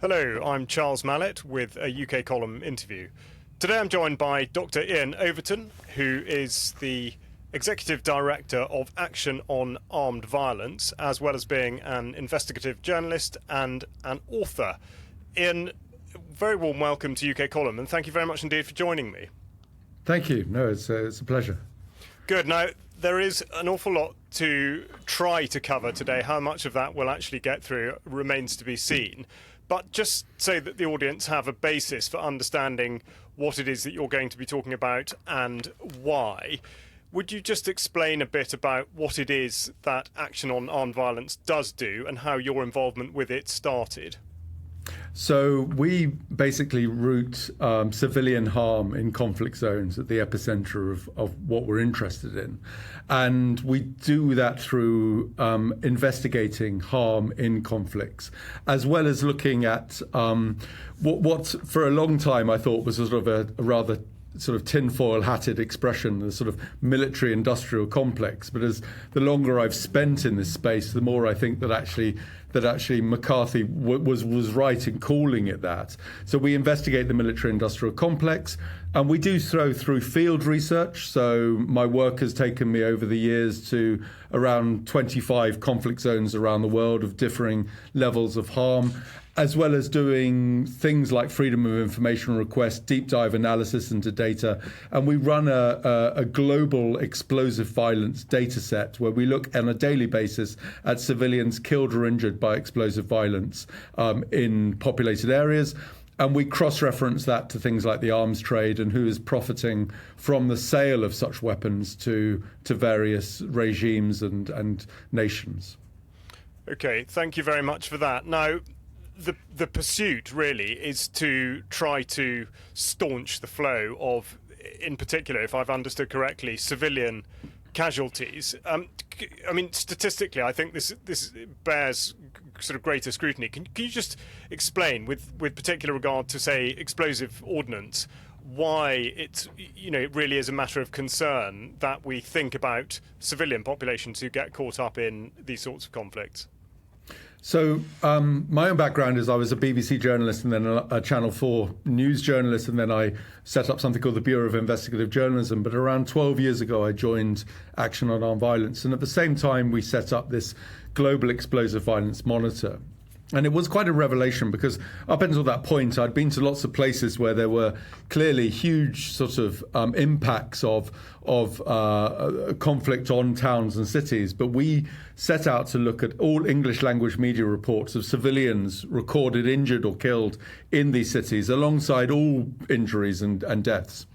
Hello, I'm Charles Mallet with a UK column interview. Today I'm joined by Dr. Iain Overton, who is the Executive Director of Action on Armed Violence, as well as being an investigative journalist and an author. Iain, very warm welcome to UK column, and thank you very much indeed for joining me. Thank you. No, it's a pleasure. Good. Now, there is an awful lot to try to cover today. How much of that we'll actually get through remains to be seen. But just so that the audience have a basis for understanding what it is that you're going to be talking about and why, would you just explain a bit about what it is that Action on Armed Violence does do and how your involvement with it started? So we basically root civilian harm in conflict zones at the epicenter of what we're interested in. And we do that through investigating harm in conflicts, as well as looking at what for a long time I thought was sort of a rather sort of tinfoil-hatted expression, the sort of military-industrial complex. But as the longer I've spent in this space, the more I think that actually McCarthy was right in calling it that. So we investigate the military-industrial complex, and we do so through field research. So my work has taken me over the years to around 25 conflict zones around the world of differing levels of harm, as well as doing things like freedom of information requests, deep dive analysis into data. And we run a global explosive violence data set where we look on a daily basis at civilians killed or injured by explosive violence in populated areas. And we cross-reference that to things like the arms trade and who is profiting from the sale of such weapons to various regimes and nations. OK, thank you very much for that. Now, the pursuit really is to try to staunch the flow of, in particular, if I've understood correctly, civilian casualties. I mean, statistically, I think this bears sort of greater scrutiny. Can you just explain, with particular regard to, say, explosive ordnance, why it really is a matter of concern that we think about civilian populations who get caught up in these sorts of conflicts? So my own background is I was a BBC journalist and then a Channel 4 news journalist, and then I set up something called the Bureau of Investigative Journalism. But around 12 years ago, I joined Action on Armed Violence. And at the same time, we set up this global explosive violence monitor. And it was quite a revelation because up until that point, I'd been to lots of places where there were clearly huge sort of impacts of conflict on towns and cities. But we set out to look at all English language media reports of civilians recorded injured or killed in these cities, alongside all injuries and deaths.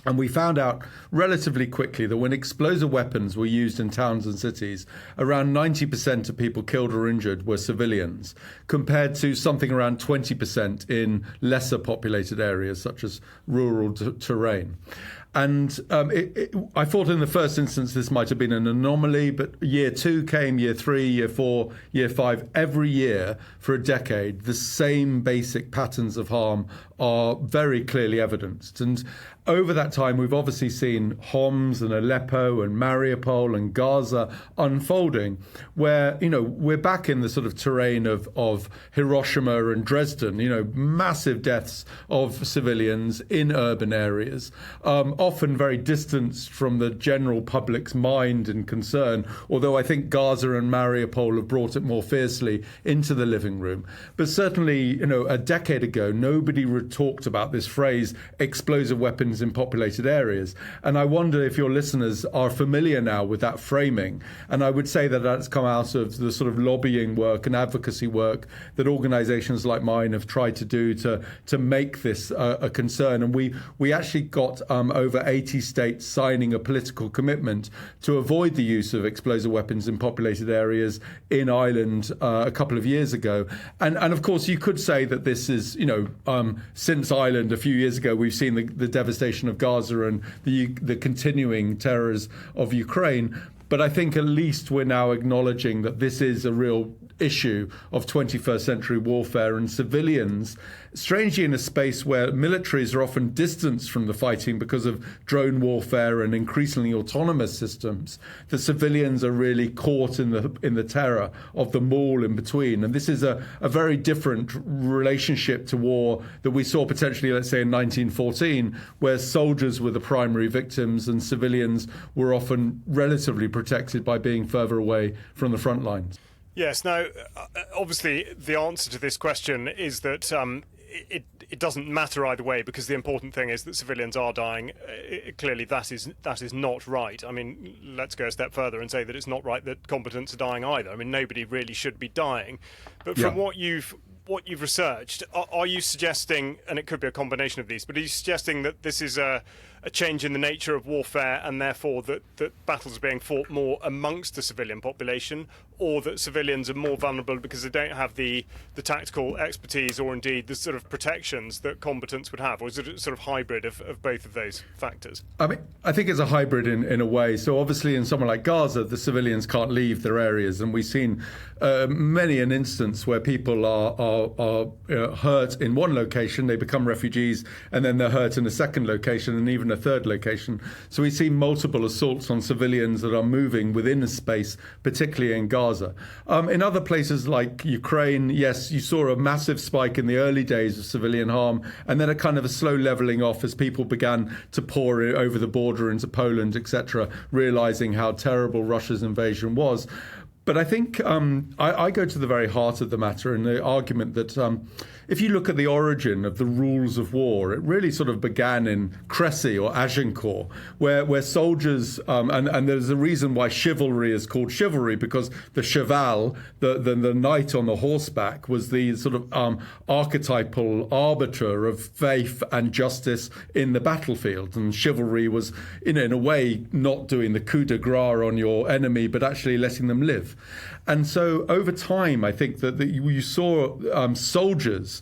And we found out relatively quickly that when explosive weapons were used in towns and cities, around 90% of people killed or injured were civilians, compared to something around 20% in lesser populated areas, such as rural terrain. And I thought in the first instance this might have been an anomaly, but year 2 came, year 3, year 4, year 5. Every year for a decade, the same basic patterns of harm are very clearly evidenced. And over that time, we've obviously seen Homs and Aleppo and Mariupol and Gaza unfolding, where, we're back in the sort of terrain of Hiroshima and Dresden, massive deaths of civilians in urban areas, often very distanced from the general public's mind and concern, although I think Gaza and Mariupol have brought it more fiercely into the living room. But certainly, a decade ago, nobody talked about this phrase, explosive weapons in populated areas. And I wonder if your listeners are familiar now with that framing. And I would say that that's come out of the sort of lobbying work and advocacy work that organizations like mine have tried to do to make this a concern. And we actually got over 80 states signing a political commitment to avoid the use of explosive weapons in populated areas in Ireland a couple of years ago. And of course, you could say that this is, since Ireland a few years ago, we've seen the devastation of Gaza and the continuing terrors of Ukraine. But I think at least we're now acknowledging that this is a real issue of 21st century warfare, and civilians, strangely in a space where militaries are often distanced from the fighting because of drone warfare and increasingly autonomous systems, the civilians are really caught in the terror of them all in between. And this is a very different relationship to war that we saw potentially, let's say, in 1914, where soldiers were the primary victims and civilians were often relatively protected by being further away from the front lines. Yes. Now, obviously, the answer to this question is that it doesn't matter either way, because the important thing is that civilians are dying. Clearly, that is not right. I mean, let's go a step further and say that it's not right that combatants are dying either. I mean, nobody really should be dying. But from what you've researched, are you suggesting, and it could be a combination of these, but are you suggesting that this is a change in the nature of warfare, and therefore that battles are being fought more amongst the civilian population, or that civilians are more vulnerable because they don't have the tactical expertise or indeed the sort of protections that combatants would have? Or is it a sort of hybrid of both of those factors? I mean, I think it's a hybrid in a way. So obviously in somewhere like Gaza, the civilians can't leave their areas, and we've seen many an instance where people are hurt in one location, they become refugees, and then they're hurt in a second location and even a third location. So we see multiple assaults on civilians that are moving within a space, particularly in Gaza. In other places like Ukraine, yes, you saw a massive spike in the early days of civilian harm, and then a kind of a slow levelling off as people began to pour over the border into Poland, etc., realising how terrible Russia's invasion was. But I think I go to the very heart of the matter in the argument that if you look at the origin of the rules of war, it really sort of began in Crécy or Agincourt, where soldiers, and there's a reason why chivalry is called chivalry, because the cheval, the knight on the horseback, was the sort of archetypal arbiter of faith and justice in the battlefield. And chivalry was, in a way, not doing the coup de grace on your enemy, but actually letting them live. And so over time, I think that you saw soldiers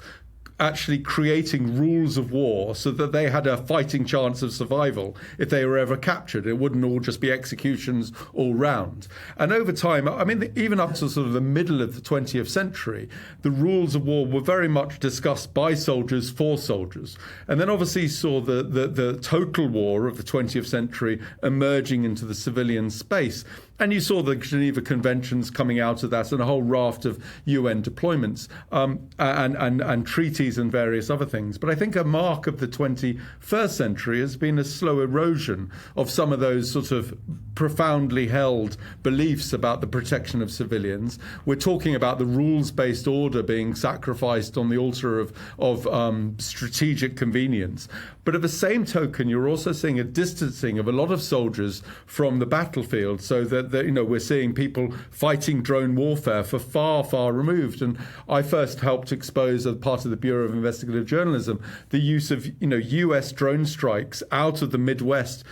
actually creating rules of war so that they had a fighting chance of survival if they were ever captured. It wouldn't all just be executions all round. And over time, I mean, even up to sort of the middle of the 20th century, the rules of war were very much discussed by soldiers for soldiers. And then obviously saw the total war of the 20th century emerging into the civilian space. And you saw the Geneva Conventions coming out of that, and a whole raft of UN deployments and treaties and various other things. But I think a mark of the 21st century has been a slow erosion of some of those sort of profoundly held beliefs about the protection of civilians. We're talking about the rules-based order being sacrificed on the altar of strategic convenience. But at the same token, you're also seeing a distancing of a lot of soldiers from the battlefield, so that we're seeing people fighting drone warfare for far, far removed. And I first helped expose, as part of the Bureau of Investigative Journalism, the use of US drone strikes out of the Midwest,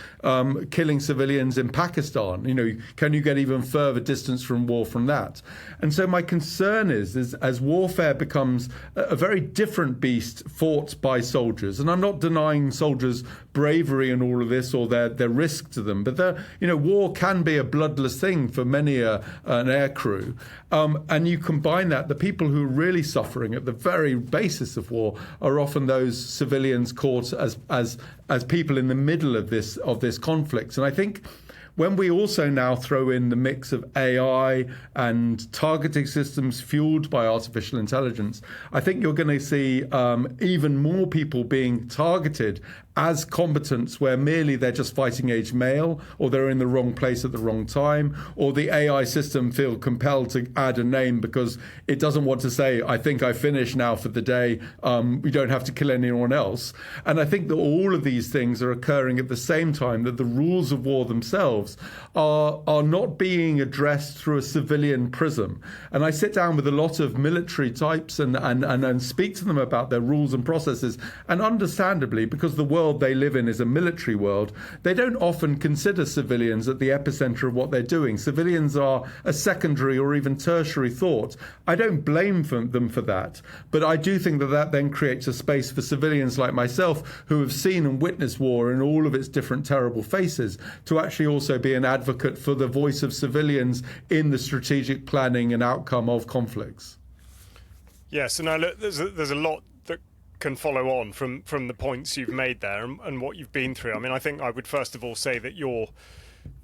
killing civilians in Pakistan. Can you get even further distance from war from that? And so my concern is as warfare becomes a very different beast fought by soldiers, and I'm not denying soldiers' bravery and all of this or their risk to them, but war can be a bloodless thing for many an air crew. And you combine that, the people who are really suffering at the very basis of war are often those civilians caught as people in the middle of this conflict. And I think when we also now throw in the mix of AI and targeting systems fueled by artificial intelligence, I think you're going to see even more people being targeted as combatants where merely they're just fighting age male, or they're in the wrong place at the wrong time, or the AI system feel compelled to add a name because it doesn't want to say, I think I finished now for the day, we don't have to kill anyone else. And I think that all of these things are occurring at the same time, that the rules of war themselves are not being addressed through a civilian prism. And I sit down with a lot of military types and speak to them about their rules and processes, and understandably, because the world world they live in is a military world, they don't often consider civilians at the epicenter of what they're doing. Civilians are a secondary or even tertiary thought. I don't blame them for that, but I do think that then creates a space for civilians like myself who have seen and witnessed war in all of its different terrible faces to actually also be an advocate for the voice of civilians in the strategic planning and outcome of conflicts. Yes, and look, there's a lot that can follow on from the points you've made there and what you've been through. I mean, I think I would first of all say that you're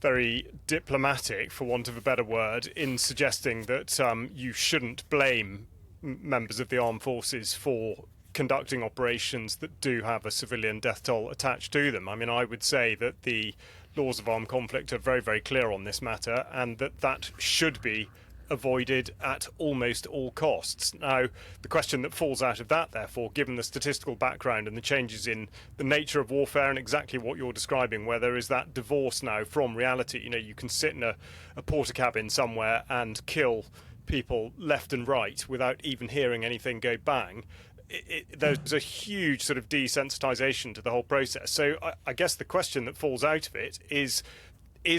very diplomatic, for want of a better word, in suggesting that you shouldn't blame members of the armed forces for conducting operations that do have a civilian death toll attached to them. I mean, I would say that the laws of armed conflict are very, very clear on this matter, and that should be avoided at almost all costs. Now, the question that falls out of that, therefore, given the statistical background and the changes in the nature of warfare and exactly what you're describing, where there is that divorce now from reality, you can sit in a porter cabin somewhere and kill people left and right without even hearing anything go bang. There's a huge sort of desensitization to the whole process. So I guess the question that falls out of it is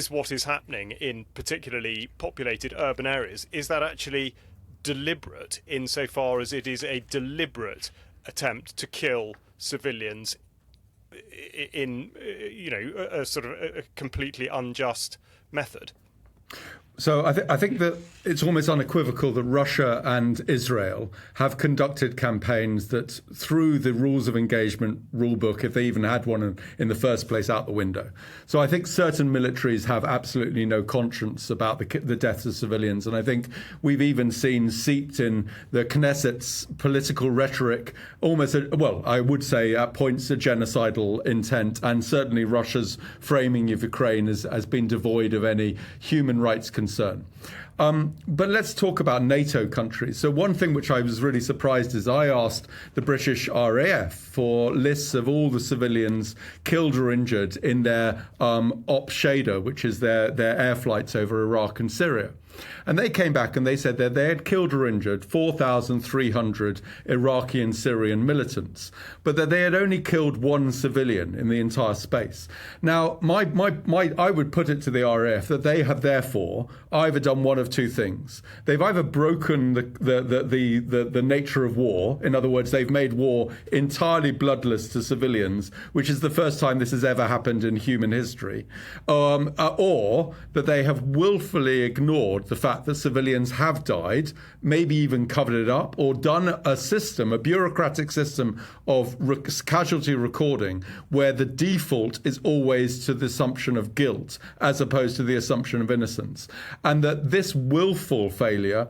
what is happening in particularly populated urban areas, is that actually deliberate insofar as it is a deliberate attempt to kill civilians in, a sort of a completely unjust method? So I think that it's almost unequivocal that Russia and Israel have conducted campaigns that threw the rules of engagement rule book, if they even had one in the first place, out the window. So I think certain militaries have absolutely no conscience about the deaths of civilians. And I think we've even seen seeped in the Knesset's political rhetoric almost, I would say at points a genocidal intent. And certainly Russia's framing of Ukraine has been devoid of any human rights concern. But let's talk about NATO countries. So one thing which I was really surprised is I asked the British RAF for lists of all the civilians killed or injured in their Op Shader, which is their air flights over Iraq and Syria. And they came back and they said that they had killed or injured 4,300 Iraqi and Syrian militants, but that they had only killed one civilian in the entire space. Now, I would put it to the RAF that they have therefore either done one of two things. They've either broken the nature of war. In other words, they've made war entirely bloodless to civilians, which is the first time this has ever happened in human history, or that they have willfully ignored the fact that civilians have died, maybe even covered it up, or done a bureaucratic system of casualty recording where the default is always to the assumption of guilt as opposed to the assumption of innocence. And that this willful failure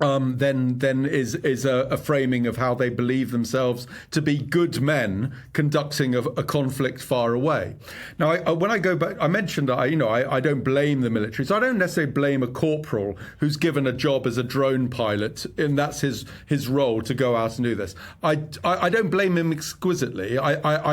then is a framing of how they believe themselves to be good men conducting a conflict far away. Now, when I go back, I mentioned that I don't blame the military, so I don't necessarily blame a corporal who's given a job as a drone pilot, and that's his role to go out and do this. I don't blame him exquisitely.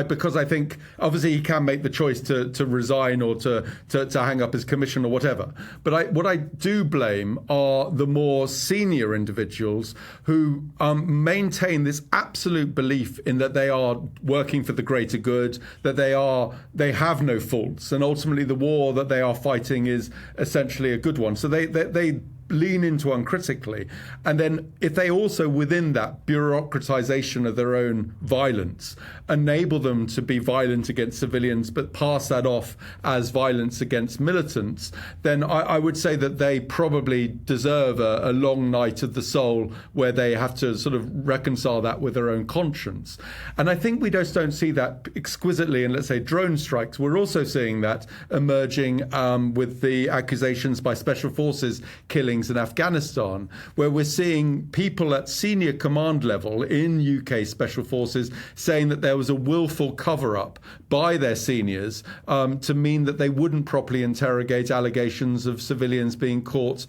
Because I think obviously he can make the choice to resign or to hang up his commission or whatever. But what I do blame are the more senior individuals who maintain this absolute belief in that they are working for the greater good, that they have no faults, and ultimately the war that they are fighting is essentially a good one. So they lean into uncritically. And then if they also, within that bureaucratization of their own violence, enable them to be violent against civilians but pass that off as violence against militants, then I would say that they probably deserve a long night of the soul where they have to sort of reconcile that with their own conscience. And I think we just don't see that exquisitely in, let's say, drone strikes. We're also seeing that emerging with the accusations by special forces killing in Afghanistan, where we're seeing people at senior command level in UK special forces saying that there was a willful cover-up by their seniors to mean that they wouldn't properly interrogate allegations of civilians being caught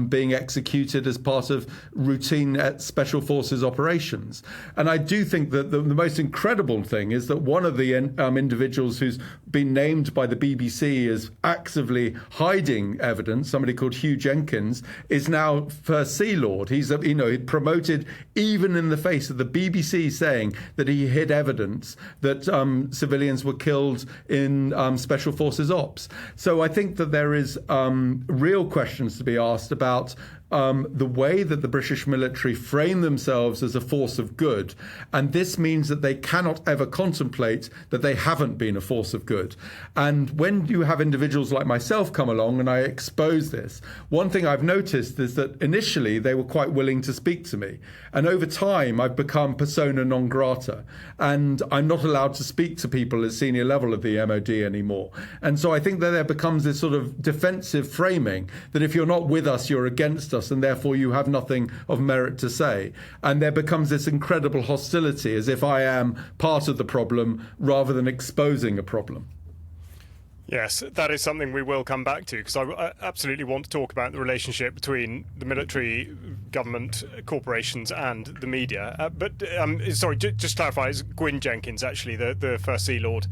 being executed as part of routine special forces operations. And I do think that the most incredible thing is that one of the individuals who's been named by the BBC as actively hiding evidence, somebody called Hugh Jenkins, is now First Sea Lord. He's promoted even in the face of the BBC saying that he hid evidence that civilians were killed in Special Forces ops. So I think that there is real questions to be asked about the way that the British military frame themselves as a force of good. And this means that they cannot ever contemplate that they haven't been a force of good. And when you have individuals like myself come along and I expose this, one thing I've noticed is that initially they were quite willing to speak to me. And over time, I've become persona non grata. And I'm not allowed to speak to people at senior level of the MOD anymore. And so I think that there becomes this sort of defensive framing that if you're not with us, you're against us, and therefore you have nothing of merit to say. And there becomes this incredible hostility as if I am part of the problem rather than exposing a problem. Yes, that is something we will come back to, because I absolutely want to talk about the relationship between the military, government, corporations and the media. Sorry, just clarify, it's Gwyn Jenkins, actually, the First Sea Lord.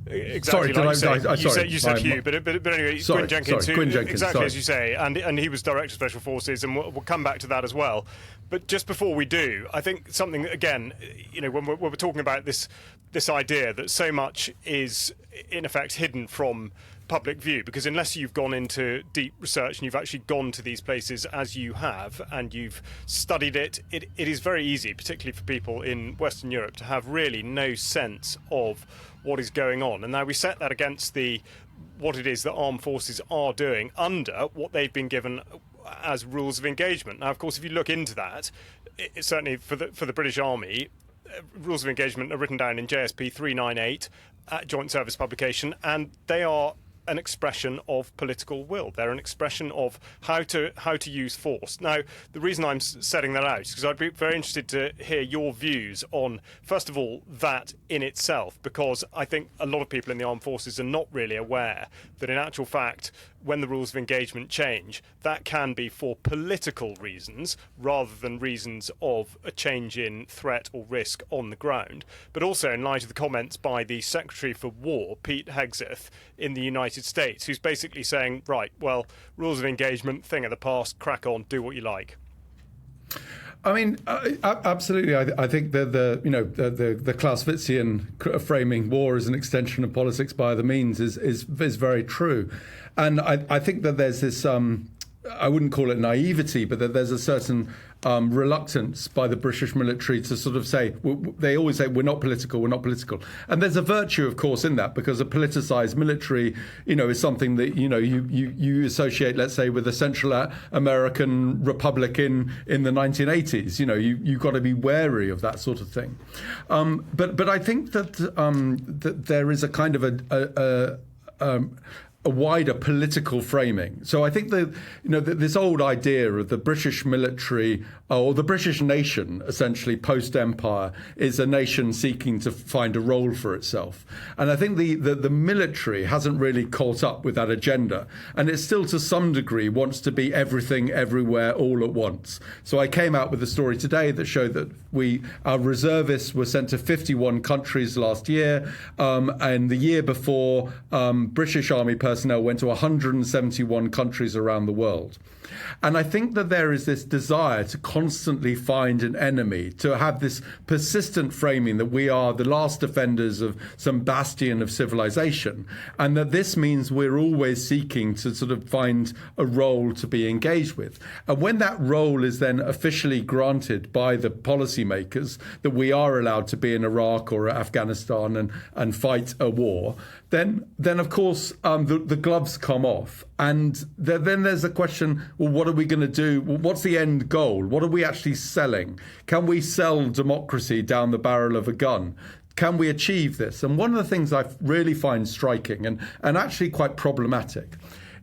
Exactly, you said Hugh, but anyway, Gwyn Jenkins, exactly as you say, and he was Director of Special Forces, and we'll come back to that as well. But just before we do, I think something that, again, when we're talking about this idea that so much is in effect hidden from public view, because unless you've gone into deep research and you've actually gone to these places as you have and you've studied it is very easy, particularly for people in Western Europe, to have really no sense of what is going on. And now we set that against what it is that armed forces are doing under what they've been given as rules of engagement. Now, of course, if you look into that, certainly for the British Army, rules of engagement are written down in JSP 398 at Joint Service Publication, and they are an expression of political will. They're an expression of how to use force. Now, the reason I'm setting that out is because I'd be very interested to hear your views on, first of all, that in itself, because I think a lot of people in the armed forces are not really aware that in actual fact, when the rules of engagement change, that can be for political reasons rather than reasons of a change in threat or risk on the ground. But also in light of the comments by the Secretary for War, Pete Hegseth, in the United States, who's basically saying, right, well, rules of engagement, thing of the past, crack on, do what you like. I mean, absolutely. I think that the Clausewitzian framing war as an extension of politics by other means is very true, and I think that there's this I wouldn't call it naivety, but that there's a certain reluctance by the British military to sort of say, they always say, we're not political. And there's a virtue, of course, in that, because a politicized military, is something that, you associate, let's say, with the Central American Republic in the 1980s. You've got to be wary of that sort of thing. But I think that there is a kind of a wider political framing. So I think that this old idea of the British military or the British nation, essentially post-empire, is a nation seeking to find a role for itself. And I think the military hasn't really caught up with that agenda, and it still to some degree wants to be everything, everywhere, all at once. So I came out with a story today that showed that our reservists were sent to 51 countries last year, and the year before, British Army personnel went to 171 countries around the world. And I think that there is this desire to constantly find an enemy, to have this persistent framing that we are the last defenders of some bastion of civilization, and that this means we're always seeking to sort of find a role to be engaged with. And when that role is then officially granted by the policymakers, that we are allowed to be in Iraq or Afghanistan and fight a war, then of course the gloves come off. And then there's a question, well, what are we going to do? What's the end goal? What are we actually selling? Can we sell democracy down the barrel of a gun? Can we achieve this? And one of the things I really find striking and actually quite problematic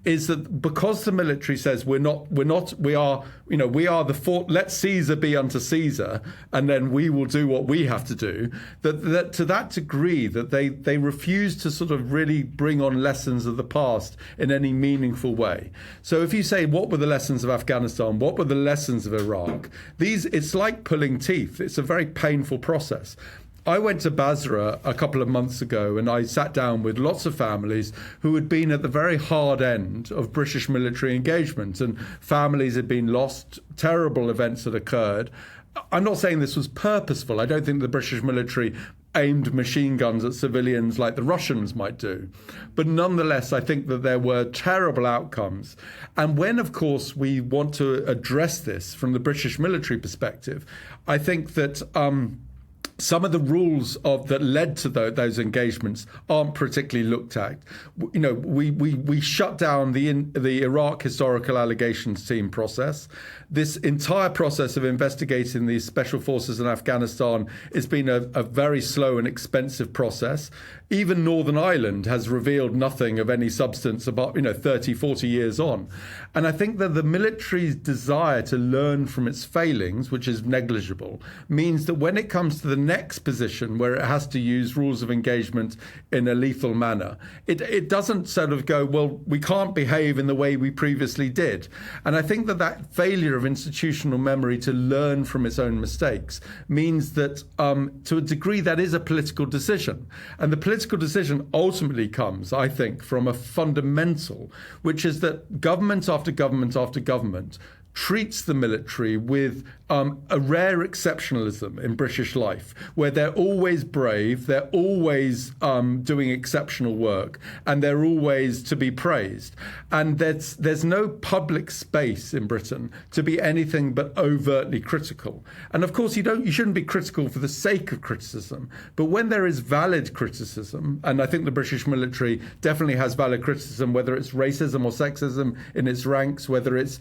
is that because the military says we are the fort, let Caesar be unto Caesar, and then we will do what we have to do, that to that degree that they refuse to sort of really bring on lessons of the past in any meaningful way. So if you say, what were the lessons of Afghanistan? What were the lessons of Iraq? It's like pulling teeth. It's a very painful process. I went to Basra a couple of months ago and I sat down with lots of families who had been at the very hard end of British military engagement, and families had been lost, terrible events had occurred. I'm not saying this was purposeful. I don't think the British military aimed machine guns at civilians like the Russians might do. But nonetheless, I think that there were terrible outcomes. And when, of course, we want to address this from the British military perspective, I think that some of the rules that led to those engagements aren't particularly looked at. You know, we shut down the Iraq Historical Allegations Team process. This entire process of investigating the special forces in Afghanistan has been a very slow and expensive process. Even Northern Ireland has revealed nothing of any substance about 30, 40 years on. And I think that the military's desire to learn from its failings, which is negligible, means that when it comes to the next position where it has to use rules of engagement in a lethal manner, it doesn't sort of go, well, we can't behave in the way we previously did. And I think that failure of institutional memory to learn from its own mistakes means that to a degree that is a political decision. And the political decision ultimately comes, I think, from a fundamental, which is that government after government after government treats the military with a rare exceptionalism in British life, where they're always brave, they're always doing exceptional work, and they're always to be praised. And there's no public space in Britain to be anything but overtly critical. And of course, you shouldn't be critical for the sake of criticism. But when there is valid criticism, and I think the British military definitely has valid criticism, whether it's racism or sexism in its ranks, whether it's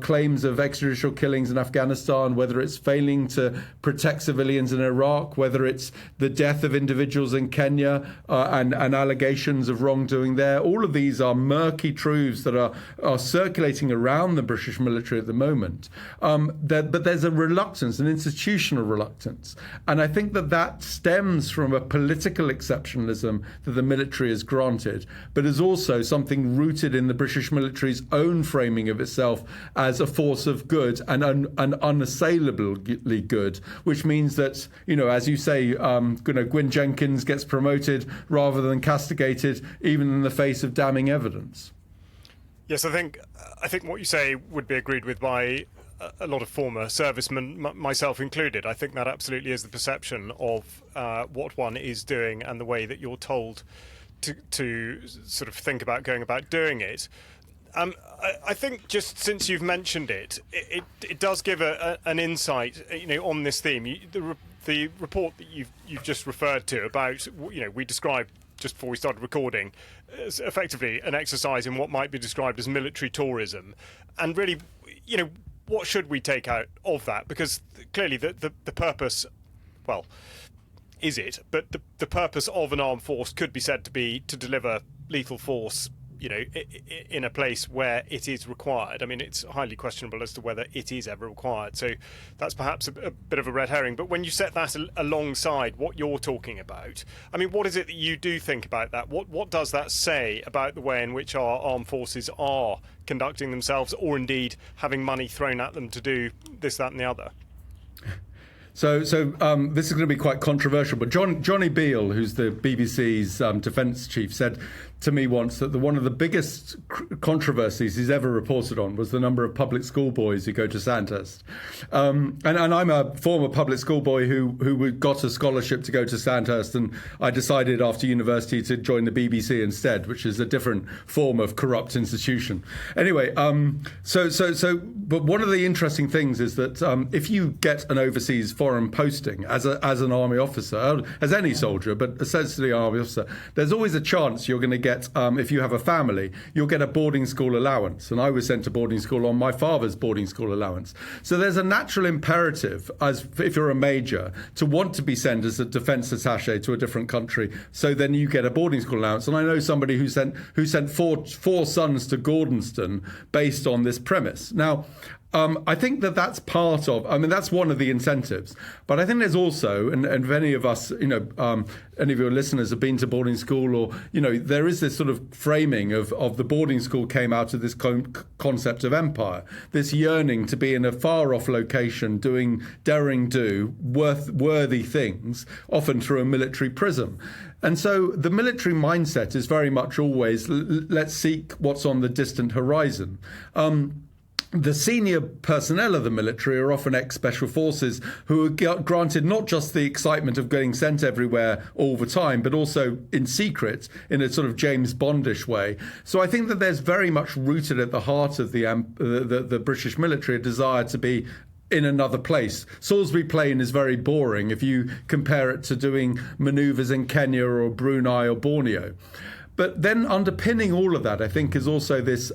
claims of extrajudicial killings in Afghanistan, whether it's failing to protect civilians in Iraq, whether it's the death of individuals in Kenya and allegations of wrongdoing there. All of these are murky truths that are circulating around the British military at the moment. But there's a reluctance, an institutional reluctance. And I think that stems from a political exceptionalism that the military is granted, but is also something rooted in the British military's own framing of itself as a force of good and unassailably good, which means that, as you say, Gwyn Jenkins gets promoted rather than castigated, even in the face of damning evidence. Yes, I think what you say would be agreed with by a lot of former servicemen, myself included. I think that absolutely is the perception of what one is doing and the way that you're told to sort of think about going about doing it. I think just since you've mentioned it does give an insight, on this theme. The report that you've just referred to about, we described just before we started recording, as effectively an exercise in what might be described as military tourism, and really, what should we take out of that? Because clearly the purpose, well, is it? But the purpose of an armed force could be said to be to deliver lethal force, in a place where it is required. I mean, it's highly questionable as to whether it is ever required. So that's perhaps a bit of a red herring. But when you set that alongside what you're talking about, I mean, what is it that you do think about that? What does that say about the way in which our armed forces are conducting themselves, or indeed having money thrown at them to do this, that, and the other? So this is going to be quite controversial, but Johnny Beale, who's the BBC's defence chief, said to me once that one of the biggest controversies he's ever reported on was the number of public school boys who go to Sandhurst. And I'm a former public school boy who got a scholarship to go to Sandhurst, and I decided after university to join the BBC instead, which is a different form of corrupt institution. Anyway, but one of the interesting things is that if you get an overseas foreign posting as an army officer, as any soldier, but essentially an army officer, there's always a chance you're going to get, if you have a family, you'll get a boarding school allowance. And I was sent to boarding school on my father's boarding school allowance. So there's a natural imperative, as if you're a major, to want to be sent as a defence attaché to a different country. So then you get a boarding school allowance. And I know somebody who sent four sons to Gordonston based on this premise. Now, I think that's part of, that's one of the incentives. But I think there's also, and if any of us, any of your listeners have been to boarding school, or, there is this sort of framing of the boarding school came out of this concept of empire, this yearning to be in a far off location, doing worthy things, often through a military prism. And so the military mindset is very much always, let's seek what's on the distant horizon. The senior personnel of the military are often ex-special forces who are granted not just the excitement of getting sent everywhere all the time, but also in secret, in a sort of James Bondish way. So I think that there's very much rooted at the heart of the British military a desire to be in another place. Salisbury Plain is very boring if you compare it to doing manoeuvres in Kenya or Brunei or Borneo. But then underpinning all of that, I think, is also this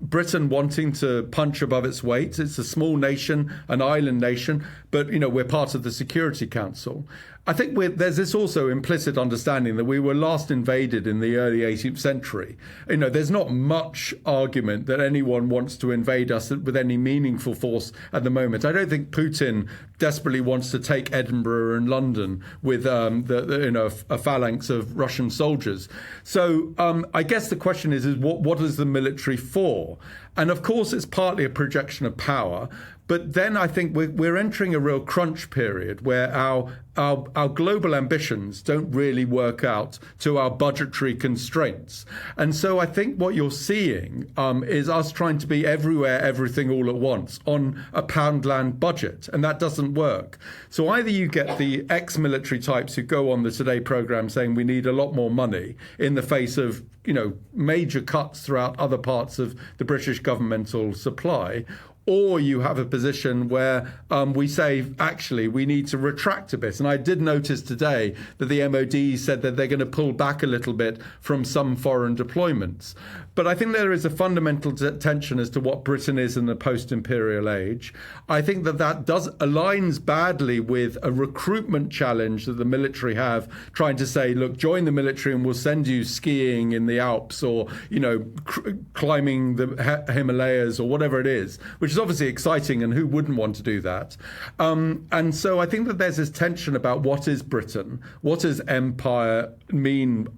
Britain wanting to punch above its weight. It's a small nation, an island nation, but, we're part of the Security Council. I think there's this also implicit understanding that we were last invaded in the early 18th century. There's not much argument that anyone wants to invade us with any meaningful force at the moment. I don't think Putin desperately wants to take Edinburgh and London with a phalanx of Russian soldiers. So I guess the question is what is the military for? And of course, it's partly a projection of power. But then I think we're entering a real crunch period where our global ambitions don't really work out to our budgetary constraints. And so I think what you're seeing is us trying to be everywhere, everything all at once on a Poundland budget. And that doesn't work. So either you get the ex-military types who go on the Today programme saying we need a lot more money in the face of major cuts throughout other parts of the British governmental supply, or you have a position where we say, actually, we need to retract a bit. And I did notice today that the MOD said that they're going to pull back a little bit from some foreign deployments. But I think there is a fundamental tension as to what Britain is in the post-imperial age. I think that aligns badly with a recruitment challenge that the military have, trying to say, look, join the military and we'll send you skiing in the Alps or, climbing the Himalayas or whatever it is, which is obviously exciting, and who wouldn't want to do that? And so I think that there's this tension about what is Britain, what does empire mean,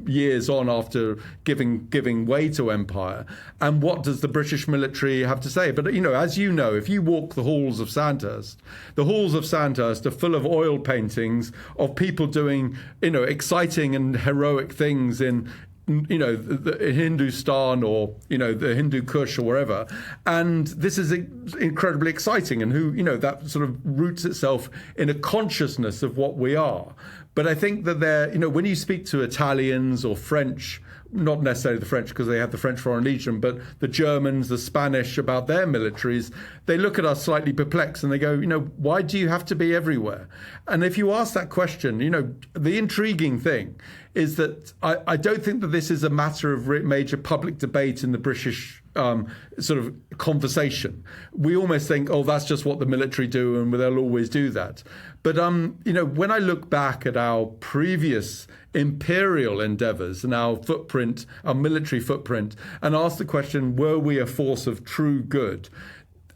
years on after giving way to empire, and what does the British military have to say? But, as you know, if you walk the halls of Sandhurst are full of oil paintings of people doing, exciting and heroic things in the Hindustan or, the Hindu Kush or wherever. And this is incredibly exciting, and that sort of roots itself in a consciousness of what we are. But I think that when you speak to Italians or French, not necessarily the French because they have the French Foreign Legion, but the Germans, the Spanish, about their militaries, they look at us slightly perplexed and they go, why do you have to be everywhere? And if you ask that question, the intriguing thing is that I don't think that this is a matter of major public debate in the British sort of conversation. We almost think, that's just what the military do and they'll always do that. But, when I look back at our previous imperial endeavours and our footprint, our military footprint, and ask the question, were we a force of true good?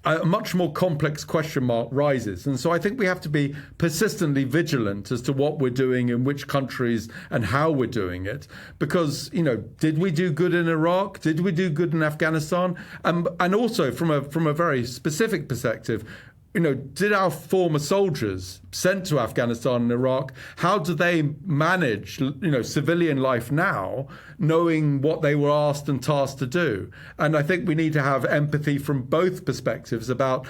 A much more complex question mark rises. And so I think we have to be persistently vigilant as to what we're doing in which countries and how we're doing it. Because, did we do good in Iraq? Did we do good in Afghanistan? And also from a very specific perspective, did our former soldiers sent to Afghanistan and Iraq, how do they manage, civilian life now, knowing what they were asked and tasked to do? And I think we need to have empathy from both perspectives about,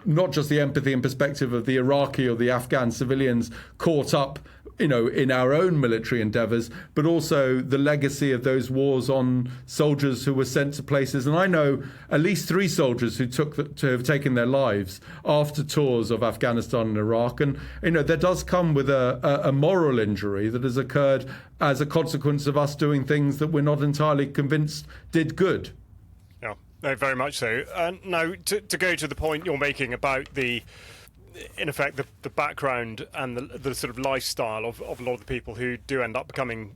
not just the empathy and perspective of the Iraqi or the Afghan civilians caught up in our own military endeavours, but also the legacy of those wars on soldiers who were sent to places. And I know at least 3 soldiers who have taken their lives after tours of Afghanistan and Iraq. And, there does come with a moral injury that has occurred as a consequence of us doing things that we're not entirely convinced did good. Yeah, no, very much so. Now, to go to the point you're making about in effect, the background and the sort of lifestyle of a lot of the people who do end up becoming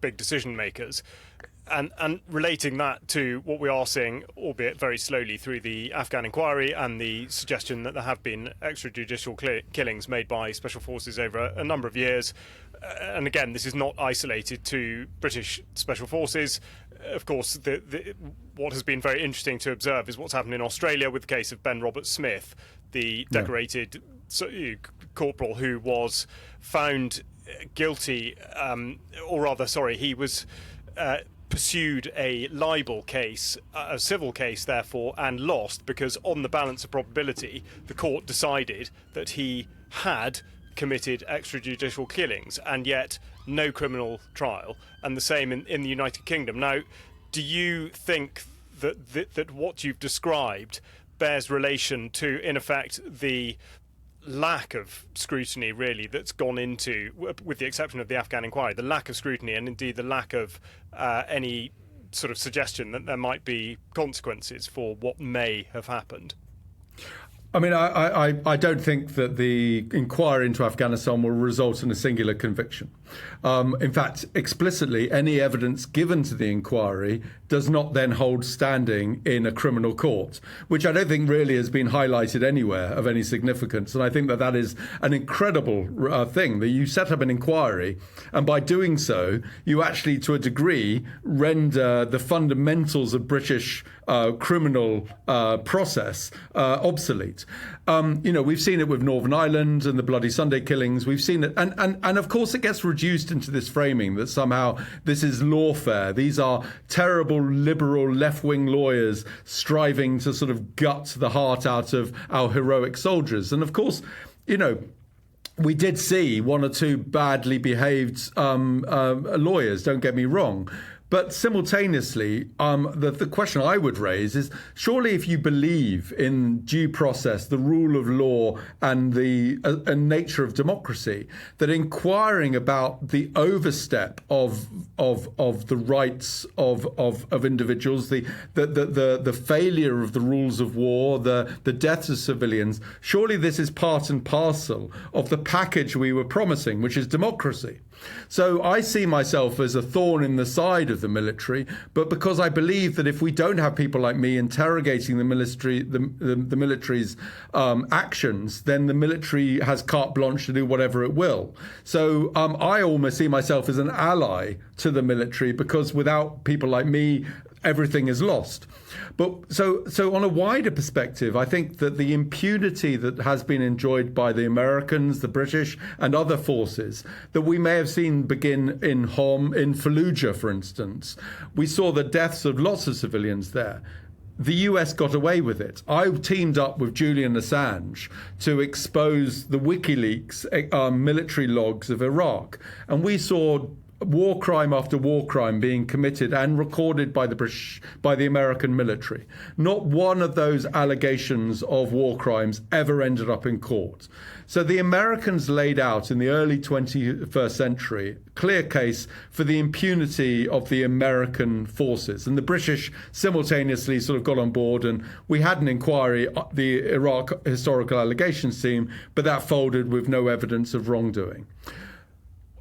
big decision makers, And relating that to what we are seeing, albeit very slowly, through the Afghan inquiry and the suggestion that there have been extrajudicial killings made by special forces over a number of years. And again, this is not isolated to British special forces. Of course, what has been very interesting to observe is what's happened in Australia with the case of Ben Roberts-Smith, the decorated corporal who was found guilty, he was pursued a libel case, a civil case therefore, and lost because on the balance of probability the court decided that he had committed extrajudicial killings, and yet no criminal trial. And the same in the United Kingdom. Now, do you think that what you've described bears relation to, in effect, the lack of scrutiny really that's gone into, with the exception of the Afghan inquiry, the lack of scrutiny and indeed the lack of any sort of suggestion that there might be consequences for what may have happened? I mean, I don't think that the inquiry into Afghanistan will result in a singular conviction. In fact, explicitly, any evidence given to the inquiry does not then hold standing in a criminal court, which I don't think really has been highlighted anywhere of any significance. And I think that that is an incredible thing, that you set up an inquiry, and by doing so, you actually, to a degree, render the fundamentals of British criminal process obsolete. We've seen it with Northern Ireland and the Bloody Sunday killings. We've seen it. And of course, it gets reduced into this framing that somehow this is lawfare. These are terrible liberal left-wing lawyers striving to sort of gut the heart out of our heroic soldiers. And of course, we did see one or two badly behaved lawyers, don't get me wrong. But simultaneously, the question I would raise is, surely if you believe in due process, the rule of law and the nature of democracy, that inquiring about the overstep of the rights of individuals, the failure of the rules of war, the deaths of civilians, surely this is part and parcel of the package we were promising, which is democracy. So I see myself as a thorn in the side of the military, but because I believe that if we don't have people like me interrogating the military's actions, then the military has carte blanche to do whatever it will. So I almost see myself as an ally to the military, because without people like me, everything is lost. But so on a wider perspective, I think that the impunity that has been enjoyed by the Americans, the British, and other forces that we may have seen begin in Fallujah, for instance, we saw the deaths of lots of civilians there. The US got away with it. I teamed up with Julian Assange to expose the WikiLeaks military logs of Iraq, and we saw war crime after war crime being committed and recorded by the American military. Not one of those allegations of war crimes ever ended up in court. So the Americans laid out in the early 21st century a clear case for the impunity of the American forces, and the British simultaneously sort of got on board, and we had an inquiry, the Iraq Historical Allegations team, but that folded with no evidence of wrongdoing.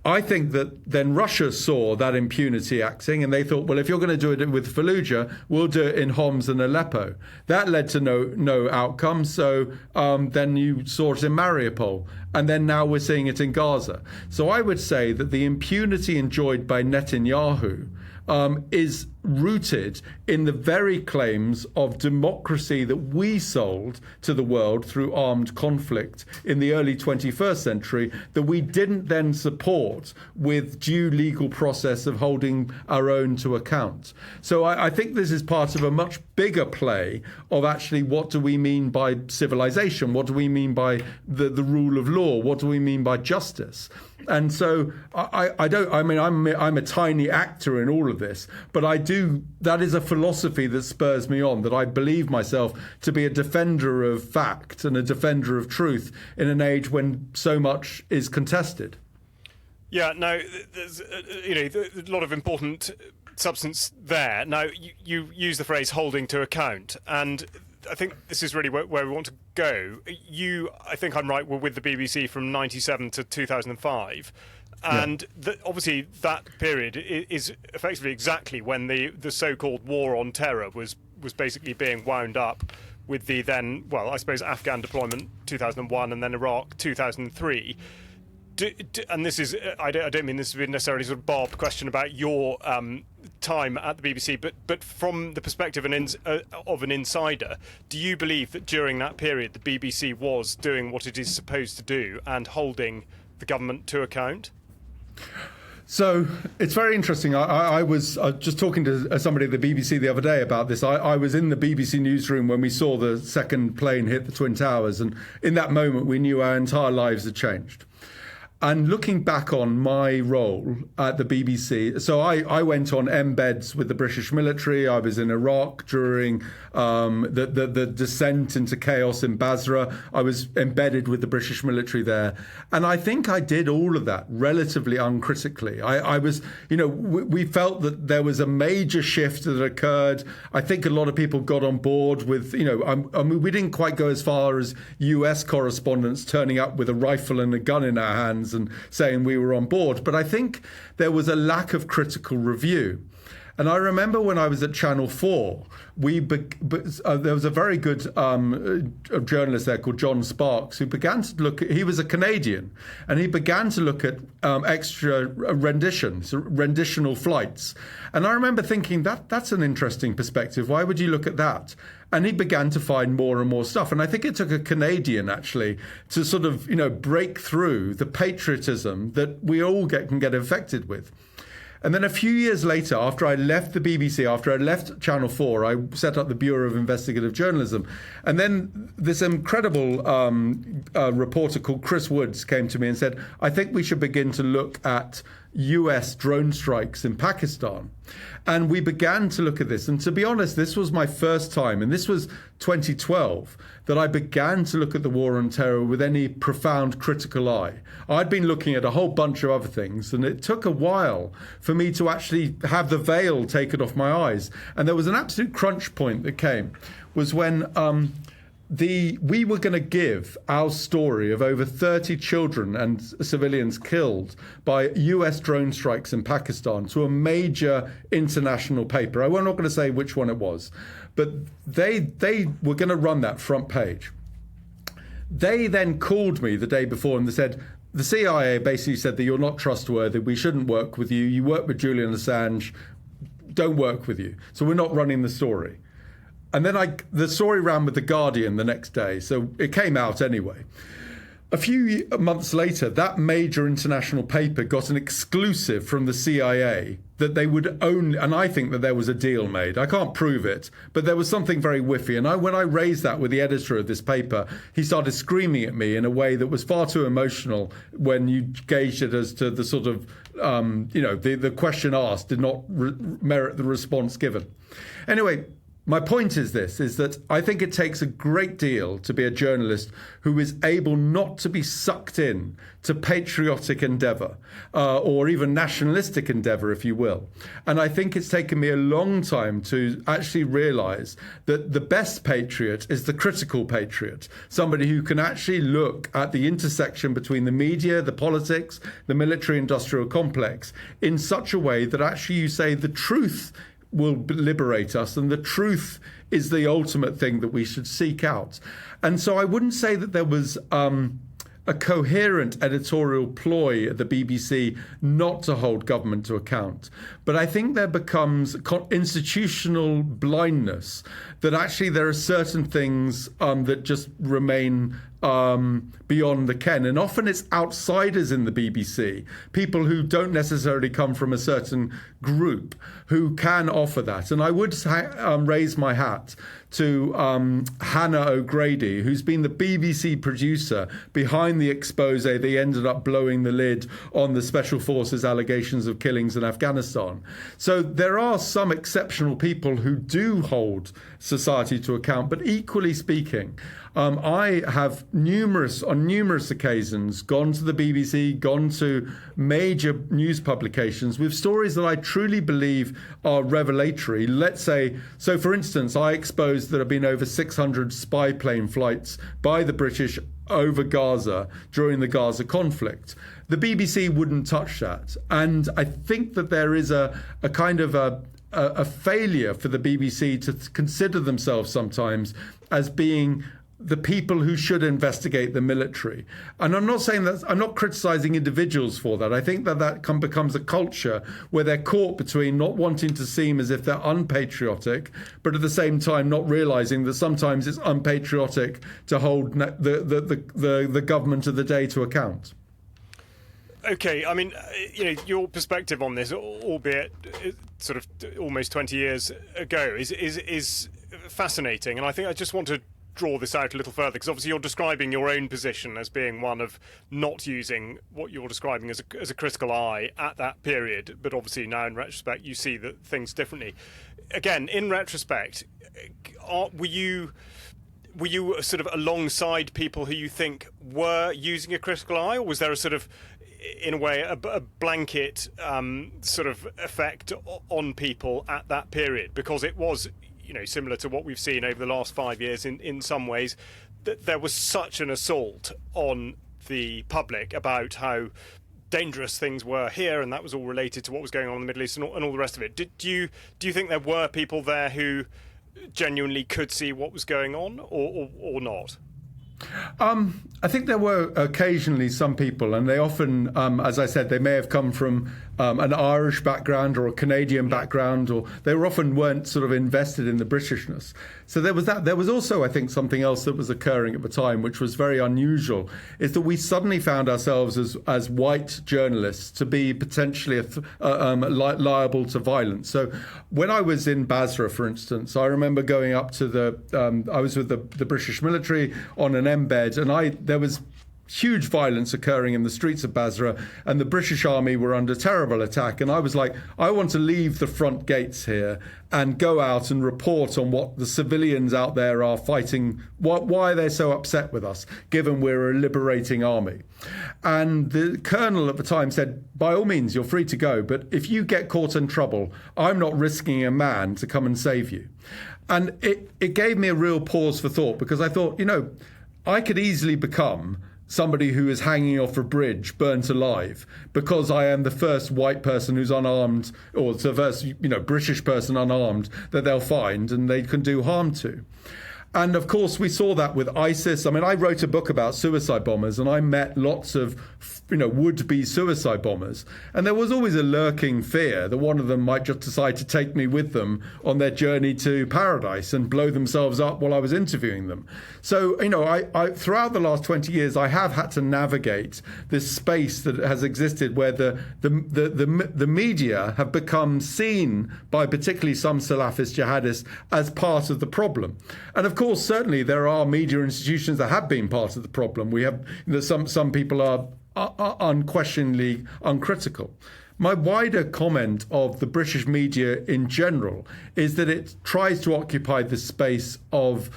I think that then Russia saw that impunity acting, and they thought, well, if you're going to do it with Fallujah, we'll do it in Homs and Aleppo. That led to no outcome. So then you saw it in Mariupol, and then now we're seeing it in Gaza. So I would say that the impunity enjoyed by Netanyahu is rooted in the very claims of democracy that we sold to the world through armed conflict in the early 21st century, that we didn't then support with due legal process of holding our own to account. So I think this is part of a much bigger play of actually what do we mean by civilization? What do we mean by the rule of law? What do we mean by justice? And so I'm a tiny actor in all of this, but that is a philosophy that spurs me on, that I believe myself to be a defender of fact and a defender of truth in an age when so much is contested. Yeah, no, there's a lot of important substance there. Now, you use the phrase holding to account, and I think this is really where we want to go. I think I'm right, were with the BBC from 1997 to 2005. And obviously that period is effectively exactly when the so-called war on terror was basically being wound up with the then, well, I suppose Afghan deployment 2001 and then Iraq 2003. And this is, I don't mean this to be necessarily sort of barbed question about your time at the BBC, but from the perspective of an insider, do you believe that during that period the BBC was doing what it is supposed to do and holding the government to account? So it's very interesting. I was just talking to somebody at the BBC the other day about this. I was in the BBC newsroom when we saw the second plane hit the Twin Towers, and in that moment we knew our entire lives had changed. And looking back on my role at the BBC, so I went on embeds with the British military. I was in Iraq during the descent into chaos in Basra. I was embedded with the British military there. And I think I did all of that relatively uncritically. I was, we felt that there was a major shift that occurred. I think a lot of people got on board with, I mean, we didn't quite go as far as US correspondents turning up with a rifle and a gun in our hands and saying we were on board. But I think there was a lack of critical review. And I remember when I was at Channel 4, there was a very good journalist there called John Sparks who began to look at, he was a Canadian, and he began to look at extra renditional flights. And I remember thinking that's an interesting perspective. Why would you look at that? And he began to find more and more stuff. And I think it took a Canadian actually to sort of, break through the patriotism that we all can get affected with. And then a few years later, after I left the BBC, after I left Channel 4, I set up the Bureau of Investigative Journalism. And then this incredible reporter called Chris Woods came to me and said, I think we should begin to look at US drone strikes in Pakistan. And we began to look at this. And to be honest, this was my first time, and this was 2012, that I began to look at the war on terror with any profound critical eye. I'd been looking at a whole bunch of other things, and it took a while for me to actually have the veil taken off my eyes. And there was an absolute crunch point that came, was when we were going to give our story of over 30 children and civilians killed by US drone strikes in Pakistan to a major international paper. I'm not going to say which one it was, but they were going to run that front page. They then called me the day before and they said, the CIA basically said that you're not trustworthy, we shouldn't work with you, you work with Julian Assange, don't work with you, so we're not running the story. And then the story ran with The Guardian the next day, so it came out anyway. A few months later, that major international paper got an exclusive from the CIA that they would own, and I think that there was a deal made. I can't prove it, but there was something very whiffy. And when I raised that with the editor of this paper, he started screaming at me in a way that was far too emotional when you gauged it as to the sort of, the question asked did not merit the response given. Anyway, my point is that I think it takes a great deal to be a journalist who is able not to be sucked in to patriotic endeavour or even nationalistic endeavour, if you will. And I think it's taken me a long time to actually realise that the best patriot is the critical patriot, somebody who can actually look at the intersection between the media, the politics, the military-industrial complex in such a way that actually you say the truth will liberate us, and the truth is the ultimate thing that we should seek out. And so I wouldn't say that there was a coherent editorial ploy at the BBC not to hold government to account. But I think there becomes institutional blindness that actually there are certain things that just remain beyond the ken. And often it's outsiders in the BBC, people who don't necessarily come from a certain group, who can offer that. And I would raise my hat to Hannah O'Grady, who's been the BBC producer behind the expose that ended up blowing the lid on the Special Forces allegations of killings in Afghanistan. So there are some exceptional people who do hold society to account, but equally speaking, I have on numerous occasions gone to the BBC, gone to major news publications with stories that I truly believe are revelatory. Let's say, so for instance, I exposed there have been over 600 spy plane flights by the British over Gaza during the Gaza conflict. The BBC wouldn't touch that. And I think that there is a kind of a failure for the BBC to consider themselves sometimes as being the people who should investigate the military. And I'm not saying that, I'm not criticising individuals for that. I think that becomes a culture where they're caught between not wanting to seem as if they're unpatriotic, but at the same time not realising that sometimes it's unpatriotic to hold the government of the day to account. Okay, I mean, your perspective on this, albeit sort of almost 20 years ago, is fascinating. And I think I just want to draw this out a little further, because obviously you're describing your own position as being one of not using what you're describing as a critical eye at that period, but obviously now in retrospect you see that things differently. Again, in retrospect, were you sort of alongside people who you think were using a critical eye, or was there a sort of, in a way, a blanket sort of effect on people at that period? Because it was, similar to what we've seen over the last 5 years in some ways, that there was such an assault on the public about how dangerous things were here, and that was all related to what was going on in the Middle East and all the rest of it. Do you think there were people there who genuinely could see what was going on, or not? I think there were occasionally some people, and they often, as I said, they may have come from an Irish background or a Canadian background, or they weren't sort of invested in the Britishness. So there was that. There was also, I think, something else that was occurring at the time, which was very unusual, is that we suddenly found ourselves as white journalists to be potentially liable to violence. So when I was in Basra, for instance, I remember going up to I was with the British military on an embed, and there was huge violence occurring in the streets of Basra, and the British Army were under terrible attack. And I was like, I want to leave the front gates here and go out and report on what the civilians out there are fighting, why they're so upset with us, given we're a liberating army. And the colonel at the time said, by all means, you're free to go, but if you get caught in trouble, I'm not risking a man to come and save you. And it gave me a real pause for thought, because I thought, I could easily become somebody who is hanging off a bridge, burnt alive, because I am the first white person who's unarmed, or the first, British person unarmed that they'll find and they can do harm to. And of course, we saw that with ISIS. I mean, I wrote a book about suicide bombers, and I met lots of, would-be suicide bombers. And there was always a lurking fear that one of them might just decide to take me with them on their journey to paradise and blow themselves up while I was interviewing them. So, I throughout the last 20 years, I have had to navigate this space that has existed where the media have become seen by particularly some Salafist jihadists as part of the problem. And of course, certainly there are media institutions that have been part of the problem. We have some people are unquestionably uncritical. My wider comment of the British media in general is that it tries to occupy the space of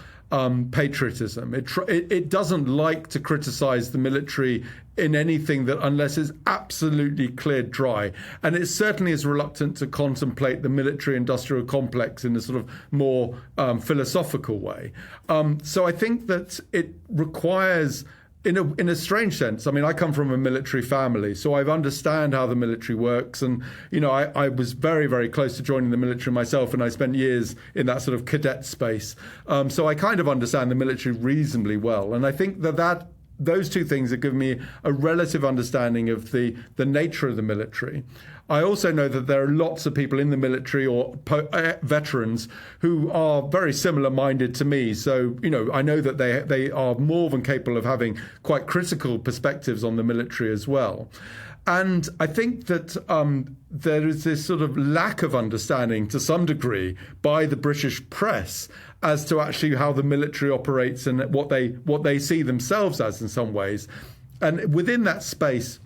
patriotism. It doesn't like to criticise the military in anything that, unless it's absolutely cleared dry. And it certainly is reluctant to contemplate the military-industrial complex in a sort of more philosophical way. So I think that it requires, in a strange sense, I mean, I come from a military family, so I understand how the military works. And, I was very, very close to joining the military myself, and I spent years in that sort of cadet space. So I kind of understand the military reasonably well. And I think that those two things have given me a relative understanding of the nature of the military. I also know that there are lots of people in the military or veterans who are very similar-minded to me. So, I know that they are more than capable of having quite critical perspectives on the military as well. And I think that there is this sort of lack of understanding to some degree by the British press as to actually how the military operates and what they see themselves as in some ways. And within that space,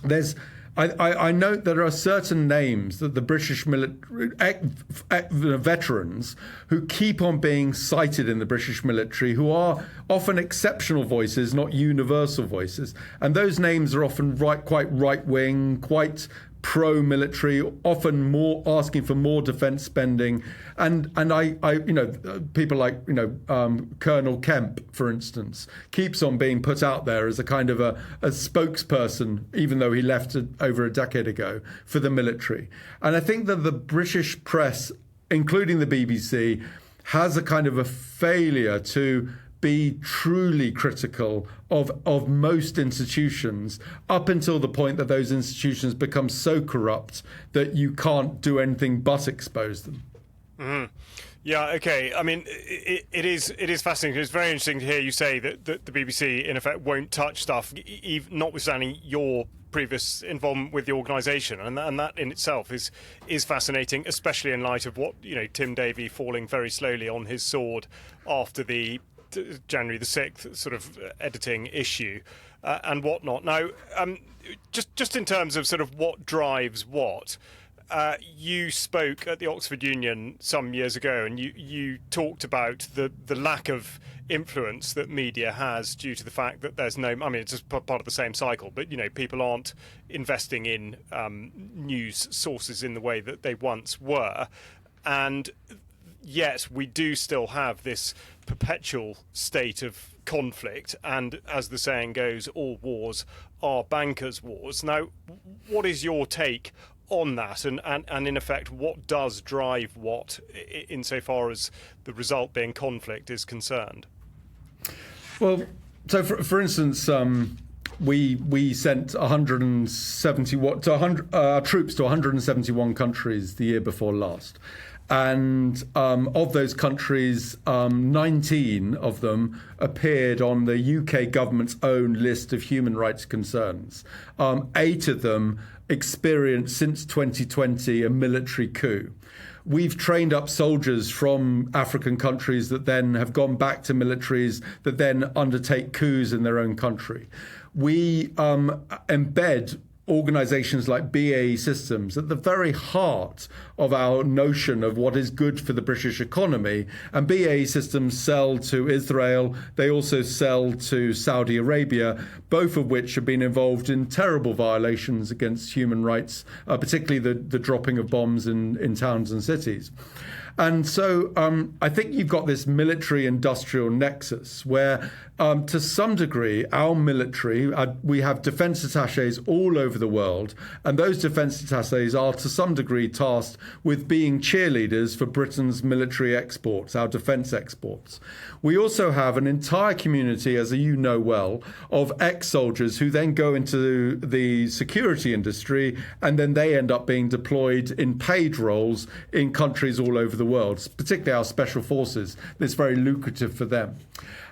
there's I note there are certain names that the British veterans who keep on being cited in the British military, who are often exceptional voices, not universal voices. And those names are often quite right-wing, quite pro-military, often more asking for more defence spending, and I people like Colonel Kemp, for instance, keeps on being put out there as a kind of a spokesperson, even though he left over a decade ago, for the military. And I think that the British press, including the BBC, has a kind of a failure to be truly critical of most institutions up until the point that those institutions become so corrupt that you can't do anything but expose them. Mm-hmm. Yeah, okay. I mean, it is fascinating. It's very interesting to hear you say that the BBC, in effect, won't touch stuff, notwithstanding your previous involvement with the organisation, and that in itself is fascinating, especially in light of what Tim Davie falling very slowly on his sword after the January the 6th sort of editing issue and whatnot. Now, just in terms of sort of what drives what. You spoke at the Oxford Union some years ago, and you talked about the lack of influence that media has due to the fact that there's no. I mean, it's just part of the same cycle, but people aren't investing in news sources in the way that they once were, and yet we do still have this perpetual state of conflict. And as the saying goes, all wars are bankers' wars. Now, what is your take on that, and in effect, what does drive what, insofar as the result being conflict is concerned? Well, so for instance, we sent 171 troops to 171 countries the year before last. And of those countries, 19 of them appeared on the UK government's own list of human rights concerns. 8 of them experienced since 2020 a military coup. We've trained up soldiers from African countries that then have gone back to militaries that then undertake coups in their own country. We embed organisations like BAE Systems at the very heart of our notion of what is good for the British economy. And BAE Systems sell to Israel. They also sell to Saudi Arabia, both of which have been involved in terrible violations against human rights, particularly the dropping of bombs in towns and cities. And so I think you've got this military-industrial nexus where, to some degree, our military, we have defence attachés all over the world, and those defence attachés are, to some degree, tasked with being cheerleaders for Britain's military exports, our defence exports. We also have an entire community, as you know well, of ex-soldiers who then go into the security industry, and then they end up being deployed in paid roles in countries all over the world, particularly our special forces. It's very lucrative for them.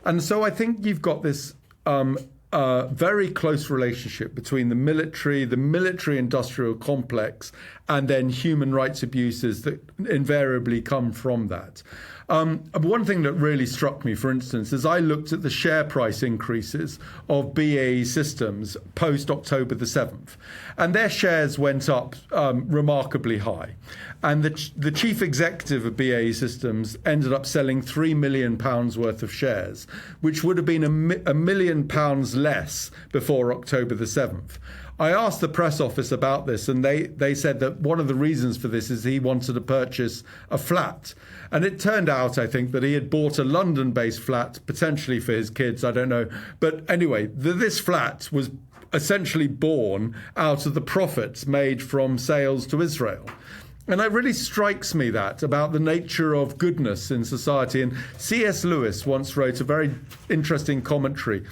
And so I think you've got this very close relationship between the military-industrial complex, and then human rights abuses that invariably come from that. One thing that really struck me, for instance, is I looked at the share price increases of BAE Systems post-October the 7th, and their shares went up remarkably high. And the chief executive of BAE Systems ended up selling £3 million worth of shares, which would have been £1 million less before October the 7th. I asked the press office about this, and they said that one of the reasons for this is he wanted to purchase a flat. And it turned out, I think, that he had bought a London-based flat, potentially for his kids, I don't know. But anyway, this flat was essentially born out of the profits made from sales to Israel. And it really strikes me that about the nature of goodness in society. And C.S. Lewis once wrote a very interesting commentary.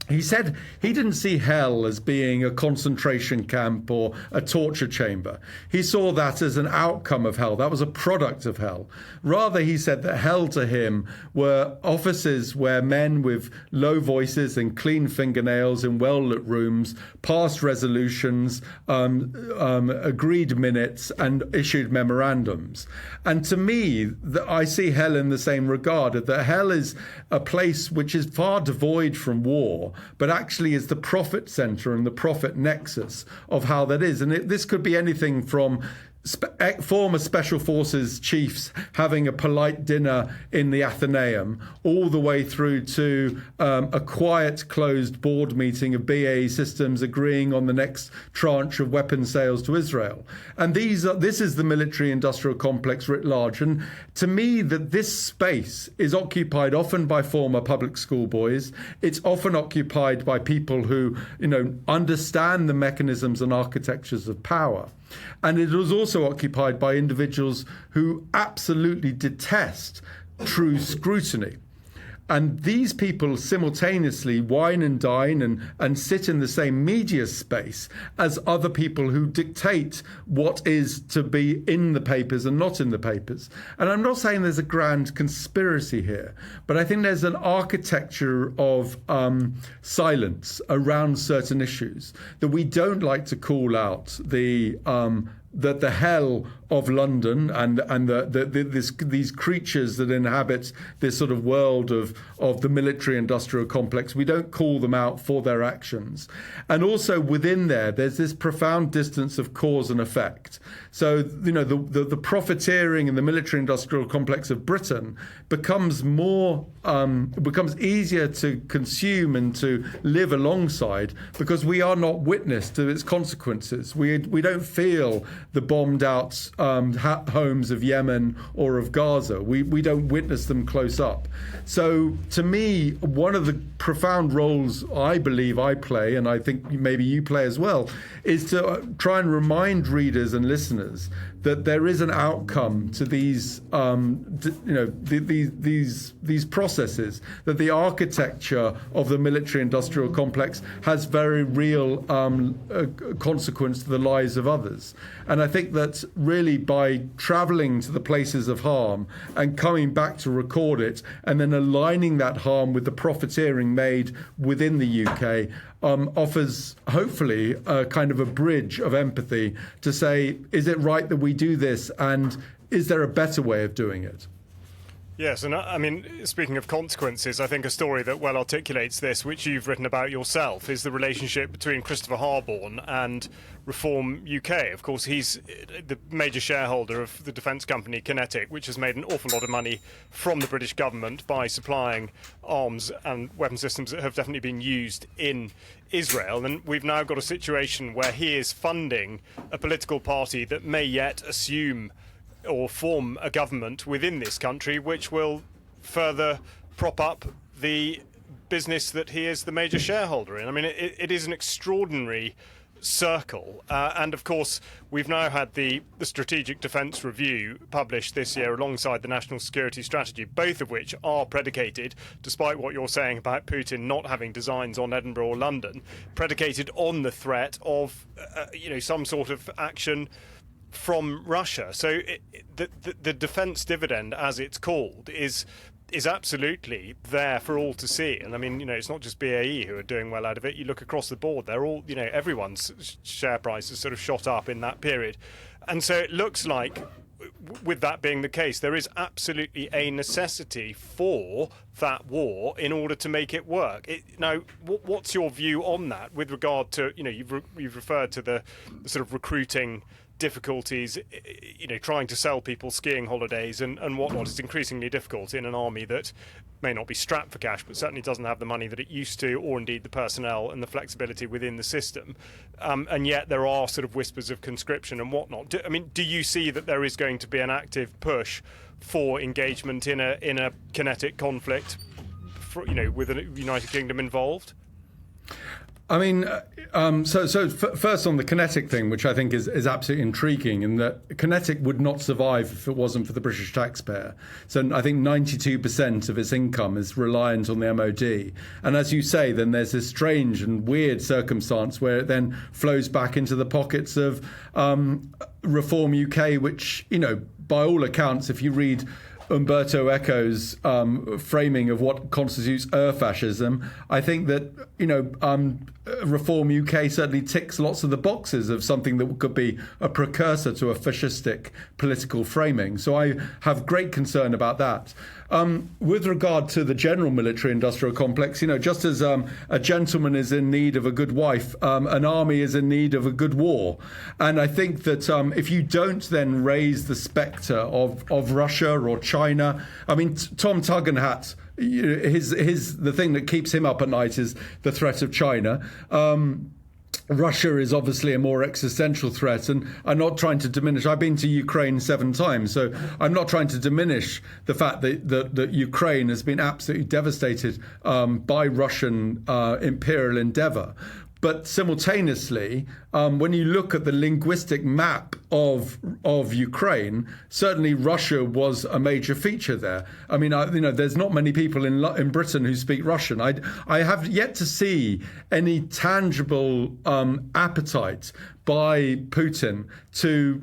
He said he didn't see hell as being a concentration camp or a torture chamber. He saw that as an outcome of hell. That was a product of hell. Rather, he said that hell to him were offices where men with low voices and clean fingernails in well-lit rooms passed resolutions, agreed minutes, and issued memorandums. And to me, I see hell in the same regard, that hell is a place which is far devoid from war, but actually is the profit center and the profit nexus of how that is. And this could be anything from former special forces chiefs having a polite dinner in the Athenaeum, all the way through to a quiet, closed board meeting of BAE Systems agreeing on the next tranche of weapon sales to Israel. And this is the military-industrial complex writ large. And to me, that this space is occupied often by former public school boys. It's often occupied by people who, understand the mechanisms and architectures of power. And it was also occupied by individuals who absolutely detest true scrutiny. And these people simultaneously wine and dine and sit in the same media space as other people who dictate what is to be in the papers and not in the papers. And I'm not saying there's a grand conspiracy here, but I think there's an architecture of silence around certain issues that we don't like to call out the hell of London and these creatures that inhabit this sort of world of the military-industrial complex. We don't call them out for their actions. And also within there's this profound distance of cause and effect. So, the profiteering in the military-industrial complex of Britain becomes easier to consume and to live alongside because we are not witness to its consequences. We don't feel the bombed out homes of Yemen or of Gaza. We don't witness them close up. So to me, one of the profound roles I believe I play, and I think maybe you play as well, is to try and remind readers and listeners that there is an outcome to these these processes, that the architecture of the military-industrial complex has very real consequence to the lives of others. And I think that really by travelling to the places of harm and coming back to record it and then aligning that harm with the profiteering made within the UK offers hopefully a kind of a bridge of empathy to say, is it right that we do this, and is there a better way of doing it? Yes, and I mean, speaking of consequences, I think a story that well articulates this, which you've written about yourself, is the relationship between Christopher Harborne and Reform UK. Of course, he's the major shareholder of the defence company Kinetic, which has made an awful lot of money from the British government by supplying arms and weapon systems that have definitely been used in Israel. And we've now got a situation where he is funding a political party that may yet assume or form a government within this country which will further prop up the business that he is the major shareholder in. I mean, it is an extraordinary circle. And of course, we've now had the Strategic Defence Review published this year alongside the National Security Strategy, both of which are predicated, despite what you're saying about Putin not having designs on Edinburgh or London, predicated on the threat of, some sort of action from Russia. So the defence dividend, as it's called, is absolutely there for all to see. And I mean, it's not just BAE who are doing well out of it. You look across the board, they're all, everyone's share price has sort of shot up in that period. And so it looks like, with that being the case, there is absolutely a necessity for that war in order to make it work. Now, what's your view on that with regard to, you've referred to the sort of recruiting difficulties, trying to sell people skiing holidays and whatnot. It's increasingly difficult in an army that may not be strapped for cash, but certainly doesn't have the money that it used to, or indeed the personnel and the flexibility within the system. And yet there are sort of whispers of conscription and whatnot. Do you see that there is going to be an active push for engagement in a kinetic conflict, with the United Kingdom involved? I mean, first on the Kinetic thing, which I think is absolutely intriguing, in that Kinetic would not survive if it wasn't for the British taxpayer. So I think 92% of its income is reliant on the MOD. And as you say, then there's this strange and weird circumstance where it then flows back into the pockets of Reform UK, which, by all accounts, if you read Umberto Eco's framing of what constitutes fascism, I think that Reform UK certainly ticks lots of the boxes of something that could be a precursor to a fascistic political framing. So I have great concern about that. With regard to the general military-industrial complex, just as a gentleman is in need of a good wife, an army is in need of a good war. And I think that if you don't then raise the spectre of Russia or China, I mean, Tom Tugendhat, the thing that keeps him up at night is the threat of China. Russia is obviously a more existential threat, and I'm not trying to diminish. I've been to Ukraine 7 times, so I'm not trying to diminish the fact that Ukraine has been absolutely devastated by Russian imperial endeavour. But simultaneously, when you look at the linguistic map of Ukraine, certainly Russia was a major feature there. I mean, there's not many people in Britain who speak Russian. I have yet to see any tangible appetite by Putin to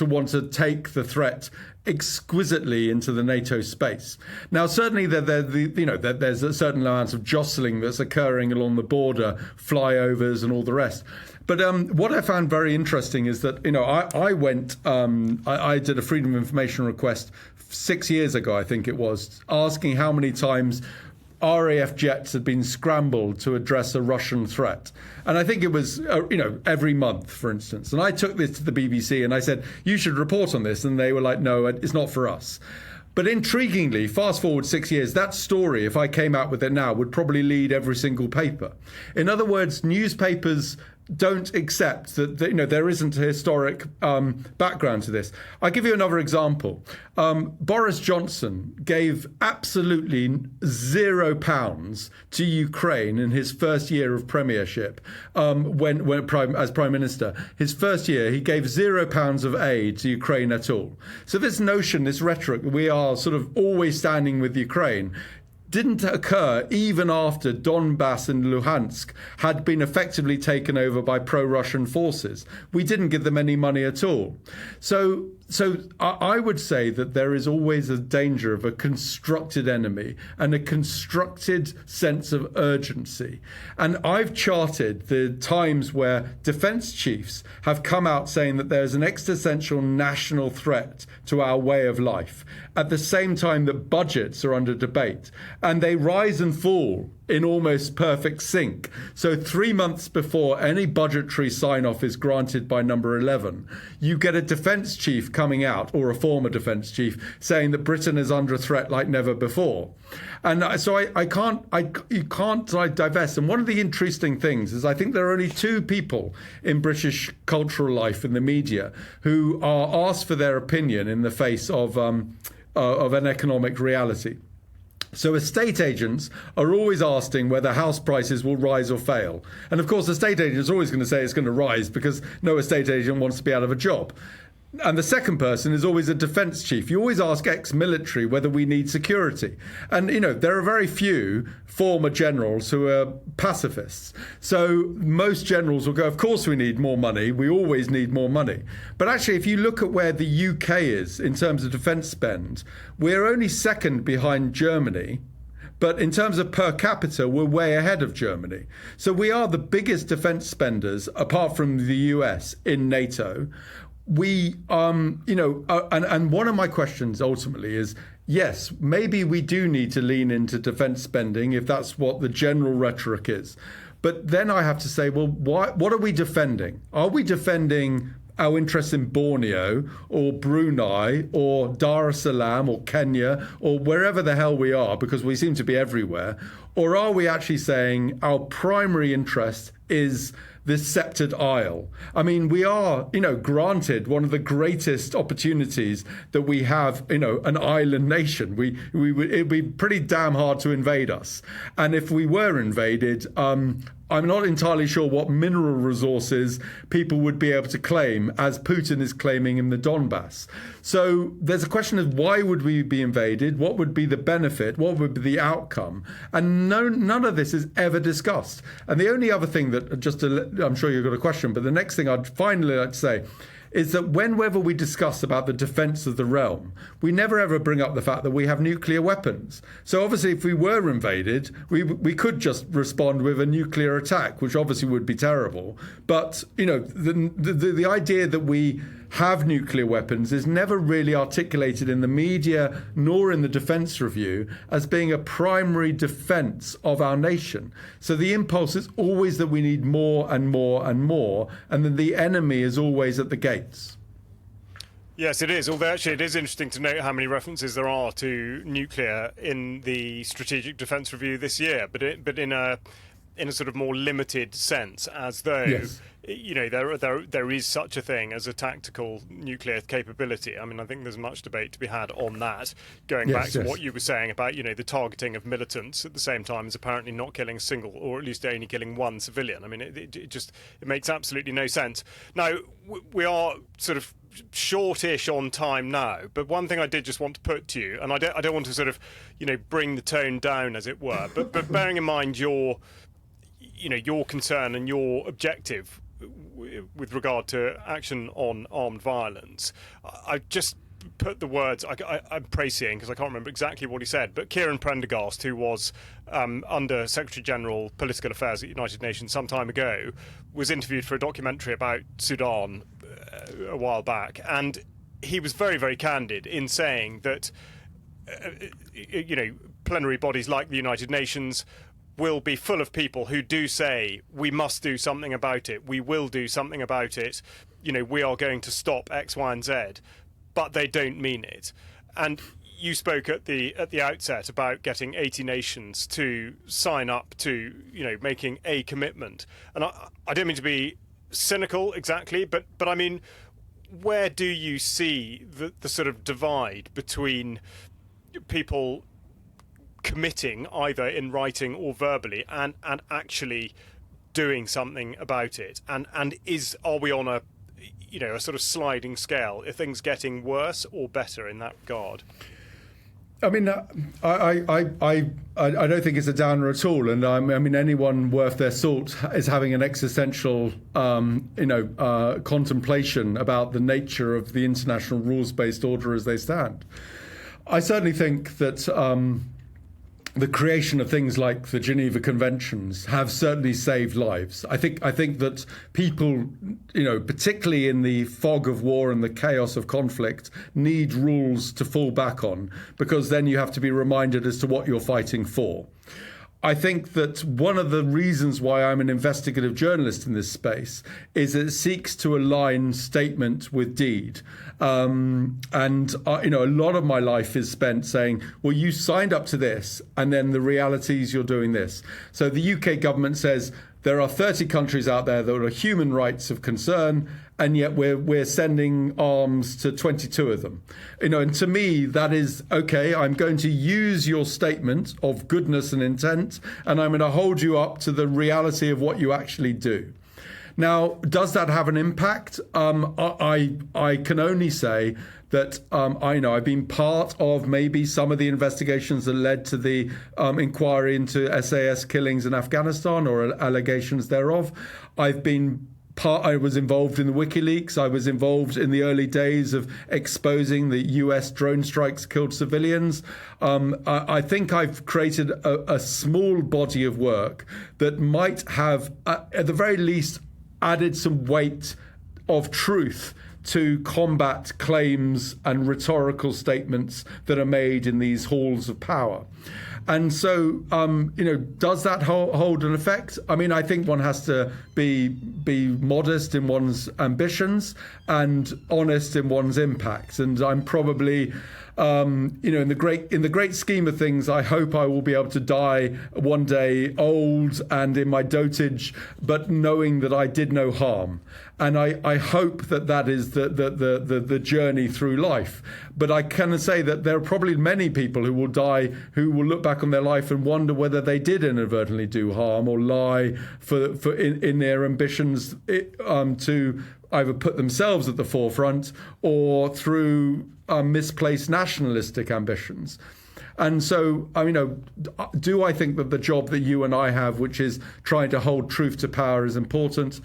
want to take the threat exquisitely into the NATO space. Now, certainly there's a certain amount of jostling that's occurring along the border, flyovers and all the rest. But what I found very interesting is that, I did a Freedom of Information request 6 years ago, I think it was, asking how many times RAF jets had been scrambled to address a Russian threat. And I think it was, every month, for instance. And I took this to the BBC and I said, you should report on this. And they were like, no, it's not for us. But intriguingly, fast forward 6 years, that story, if I came out with it now, would probably lead every single paper. In other words, newspapers don't accept that there isn't a historic background to this. I'll give you another example. Boris Johnson gave absolutely £0 to Ukraine in his first year of premiership as Prime Minister. His first year, he gave £0 of aid to Ukraine at all. So this notion, this rhetoric, we are sort of always standing with Ukraine, didn't occur even after Donbass and Luhansk had been effectively taken over by pro-Russian forces. We didn't give them any money at all. So I would say that there is always a danger of a constructed enemy and a constructed sense of urgency. And I've charted the times where defence chiefs have come out saying that there's an existential national threat to our way of life, at the same time that budgets are under debate. And they rise and fall in almost perfect sync. So 3 months before any budgetary sign-off is granted by Number 11, you get a defence chief coming out, or a former defence chief, saying that Britain is under threat like never before. And so you can't divest. And one of the interesting things is I think there are only 2 people in British cultural life in the media who are asked for their opinion in the face of an economic reality. So estate agents are always asking whether house prices will rise or fail. And of course, the estate agent is always going to say it's going to rise because no estate agent wants to be out of a job. And the second person is always a defence chief. You always ask ex-military whether we need security. And, there are very few former generals who are pacifists. So most generals will go, of course we need more money. We always need more money. But actually, if you look at where the UK is in terms of defence spend, we're only second behind Germany. But in terms of per capita, we're way ahead of Germany. So we are the biggest defence spenders, apart from the US, in NATO. We, and one of my questions ultimately is, yes, maybe we do need to lean into defence spending if that's what the general rhetoric is. But then I have to say, well, what are we defending? Are we defending our interests in Borneo or Brunei or Dar es Salaam or Kenya or wherever the hell we are, because we seem to be everywhere? Or are we actually saying our primary interest is this sceptred isle? I mean, we are, granted one of the greatest opportunities that we have, an island nation. It'd be pretty damn hard to invade us. And if we were invaded, I'm not entirely sure what mineral resources people would be able to claim, as Putin is claiming in the Donbass. So there's a question of why would we be invaded? What would be the benefit? What would be the outcome? And none of this is ever discussed. And the only other thing that, I'm sure you've got a question, but the next thing I'd finally like to say is that whenever we discuss about the defence of the realm, we never ever bring up the fact that we have nuclear weapons. So obviously, if we were invaded, we could just respond with a nuclear attack, which obviously would be terrible. But the idea that we have nuclear weapons is never really articulated in the media nor in the defence review as being a primary defence of our nation. So the impulse is always that we need more and more and more, and then the enemy is always at the gates. Yes, it is. Although actually it is interesting to note how many references there are to nuclear in the Strategic Defence Review this year, but in a sort of more limited sense, as though Yes. There is such a thing as a tactical nuclear capability. I mean, I think there's much debate to be had on that, going back to what you were saying about, the targeting of militants at the same time as apparently not killing a single, or at least only killing one civilian. I mean, it makes absolutely no sense. Now, we are sort of shortish on time now, but one thing I did just want to put to you, and I don't want to sort of, bring the tone down, as it were, but bearing in mind your concern and your objective with regard to action on armed violence, I just put the words, I'm praising because I can't remember exactly what he said, but Kieran Prendergast, who was Under Secretary General Political Affairs at United Nations some time ago, was interviewed for a documentary about Sudan a while back, and he was very, very candid in saying that plenary bodies like the United Nations will be full of people who do say, we must do something about it, we will do something about it, we are going to stop X, Y, and Z, but they don't mean it. And you spoke at the outset about getting 80 nations to sign up to, making a commitment. And I don't mean to be cynical exactly, but I mean, where do you see the sort of divide between people committing either in writing or verbally and actually doing something about it, and are we on a sort of sliding scale? Are things getting worse or better in that regard? I mean, I don't think it's a downer at all, and I mean, anyone worth their salt is having an existential, contemplation about the nature of the international rules-based order as they stand. I certainly think that the creation of things like the Geneva Conventions have certainly saved lives. I think that people, particularly in the fog of war and the chaos of conflict, need rules to fall back on, because then you have to be reminded as to what you're fighting for. I think that one of the reasons why I'm an investigative journalist in this space is it seeks to align statement with deed. A lot of my life is spent saying, well, you signed up to this, and then the reality is you're doing this. So the UK government says there are 30 countries out there that are human rights of concern, and yet we're sending arms to 22 of them. And to me, that is, okay, I'm going to use your statement of goodness and intent, and I'm going to hold you up to the reality of what you actually do. Now, does that have an impact? I can only say that I've been part of maybe some of the investigations that led to the inquiry into SAS killings in Afghanistan, or allegations thereof. I was involved in the WikiLeaks. I was involved in the early days of exposing the US drone strikes killed civilians. I think I've created a small body of work that might have, at the very least, added some weight of truth to combat claims and rhetorical statements that are made in these halls of power. And so, does that hold an effect? I mean, I think one has to be modest in one's ambitions and honest in one's impact. And I'm probably, in the great scheme of things, I hope I will be able to die one day old and in my dotage, but knowing that I did no harm. And I hope that is the journey through life. But I can say that there are probably many people who will die who will look back on their life and wonder whether they did inadvertently do harm or lie in their ambitions to either put themselves at the forefront or through misplaced nationalistic ambitions. And so, do I think that the job that you and I have, which is trying to hold truth to power, is important?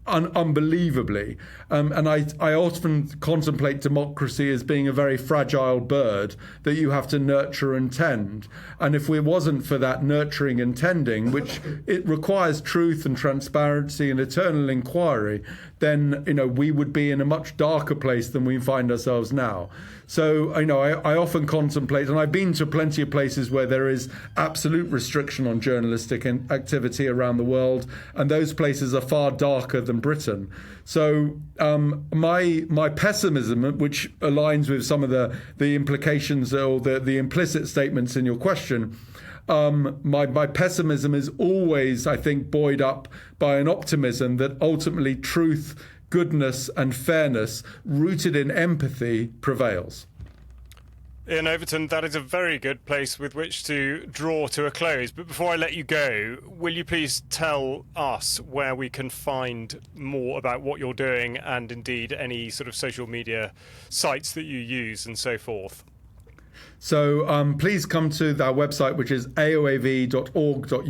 Unbelievably. And I often contemplate democracy as being a very fragile bird that you have to nurture and tend. And if it wasn't for that nurturing and tending, which it requires truth and transparency and eternal inquiry, then we would be in a much darker place than we find ourselves now. So I often contemplate, and I've been to plenty of places where there is absolute restriction on journalistic activity around the world, and those places are far darker than Britain. So my pessimism, which aligns with some of the implications or the implicit statements in your question, my pessimism is always, I think, buoyed up by an optimism that ultimately truth, goodness and fairness, rooted in empathy, prevails. Iain Overton, that is a very good place with which to draw to a close. But before I let you go, will you please tell us where we can find more about what you're doing and indeed any sort of social media sites that you use and so forth? So please come to our website, which is aoav.org.uk.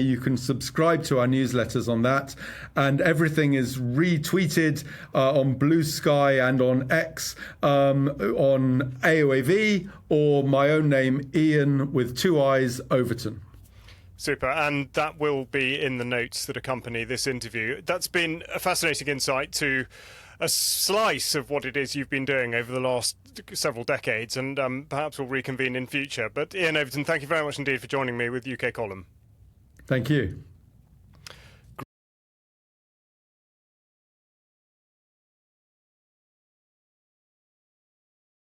You can subscribe to our newsletters on that. And everything is retweeted on Blue Sky and on X, on AOAV, or my own name, Iain with 2 I's, Overton. Super, and that will be in the notes that accompany this interview. That's been a fascinating insight to a slice of what it is you've been doing over the last several decades, and perhaps we'll reconvene in future. But Iain Overton, thank you very much indeed for joining me with UK Column. Thank you.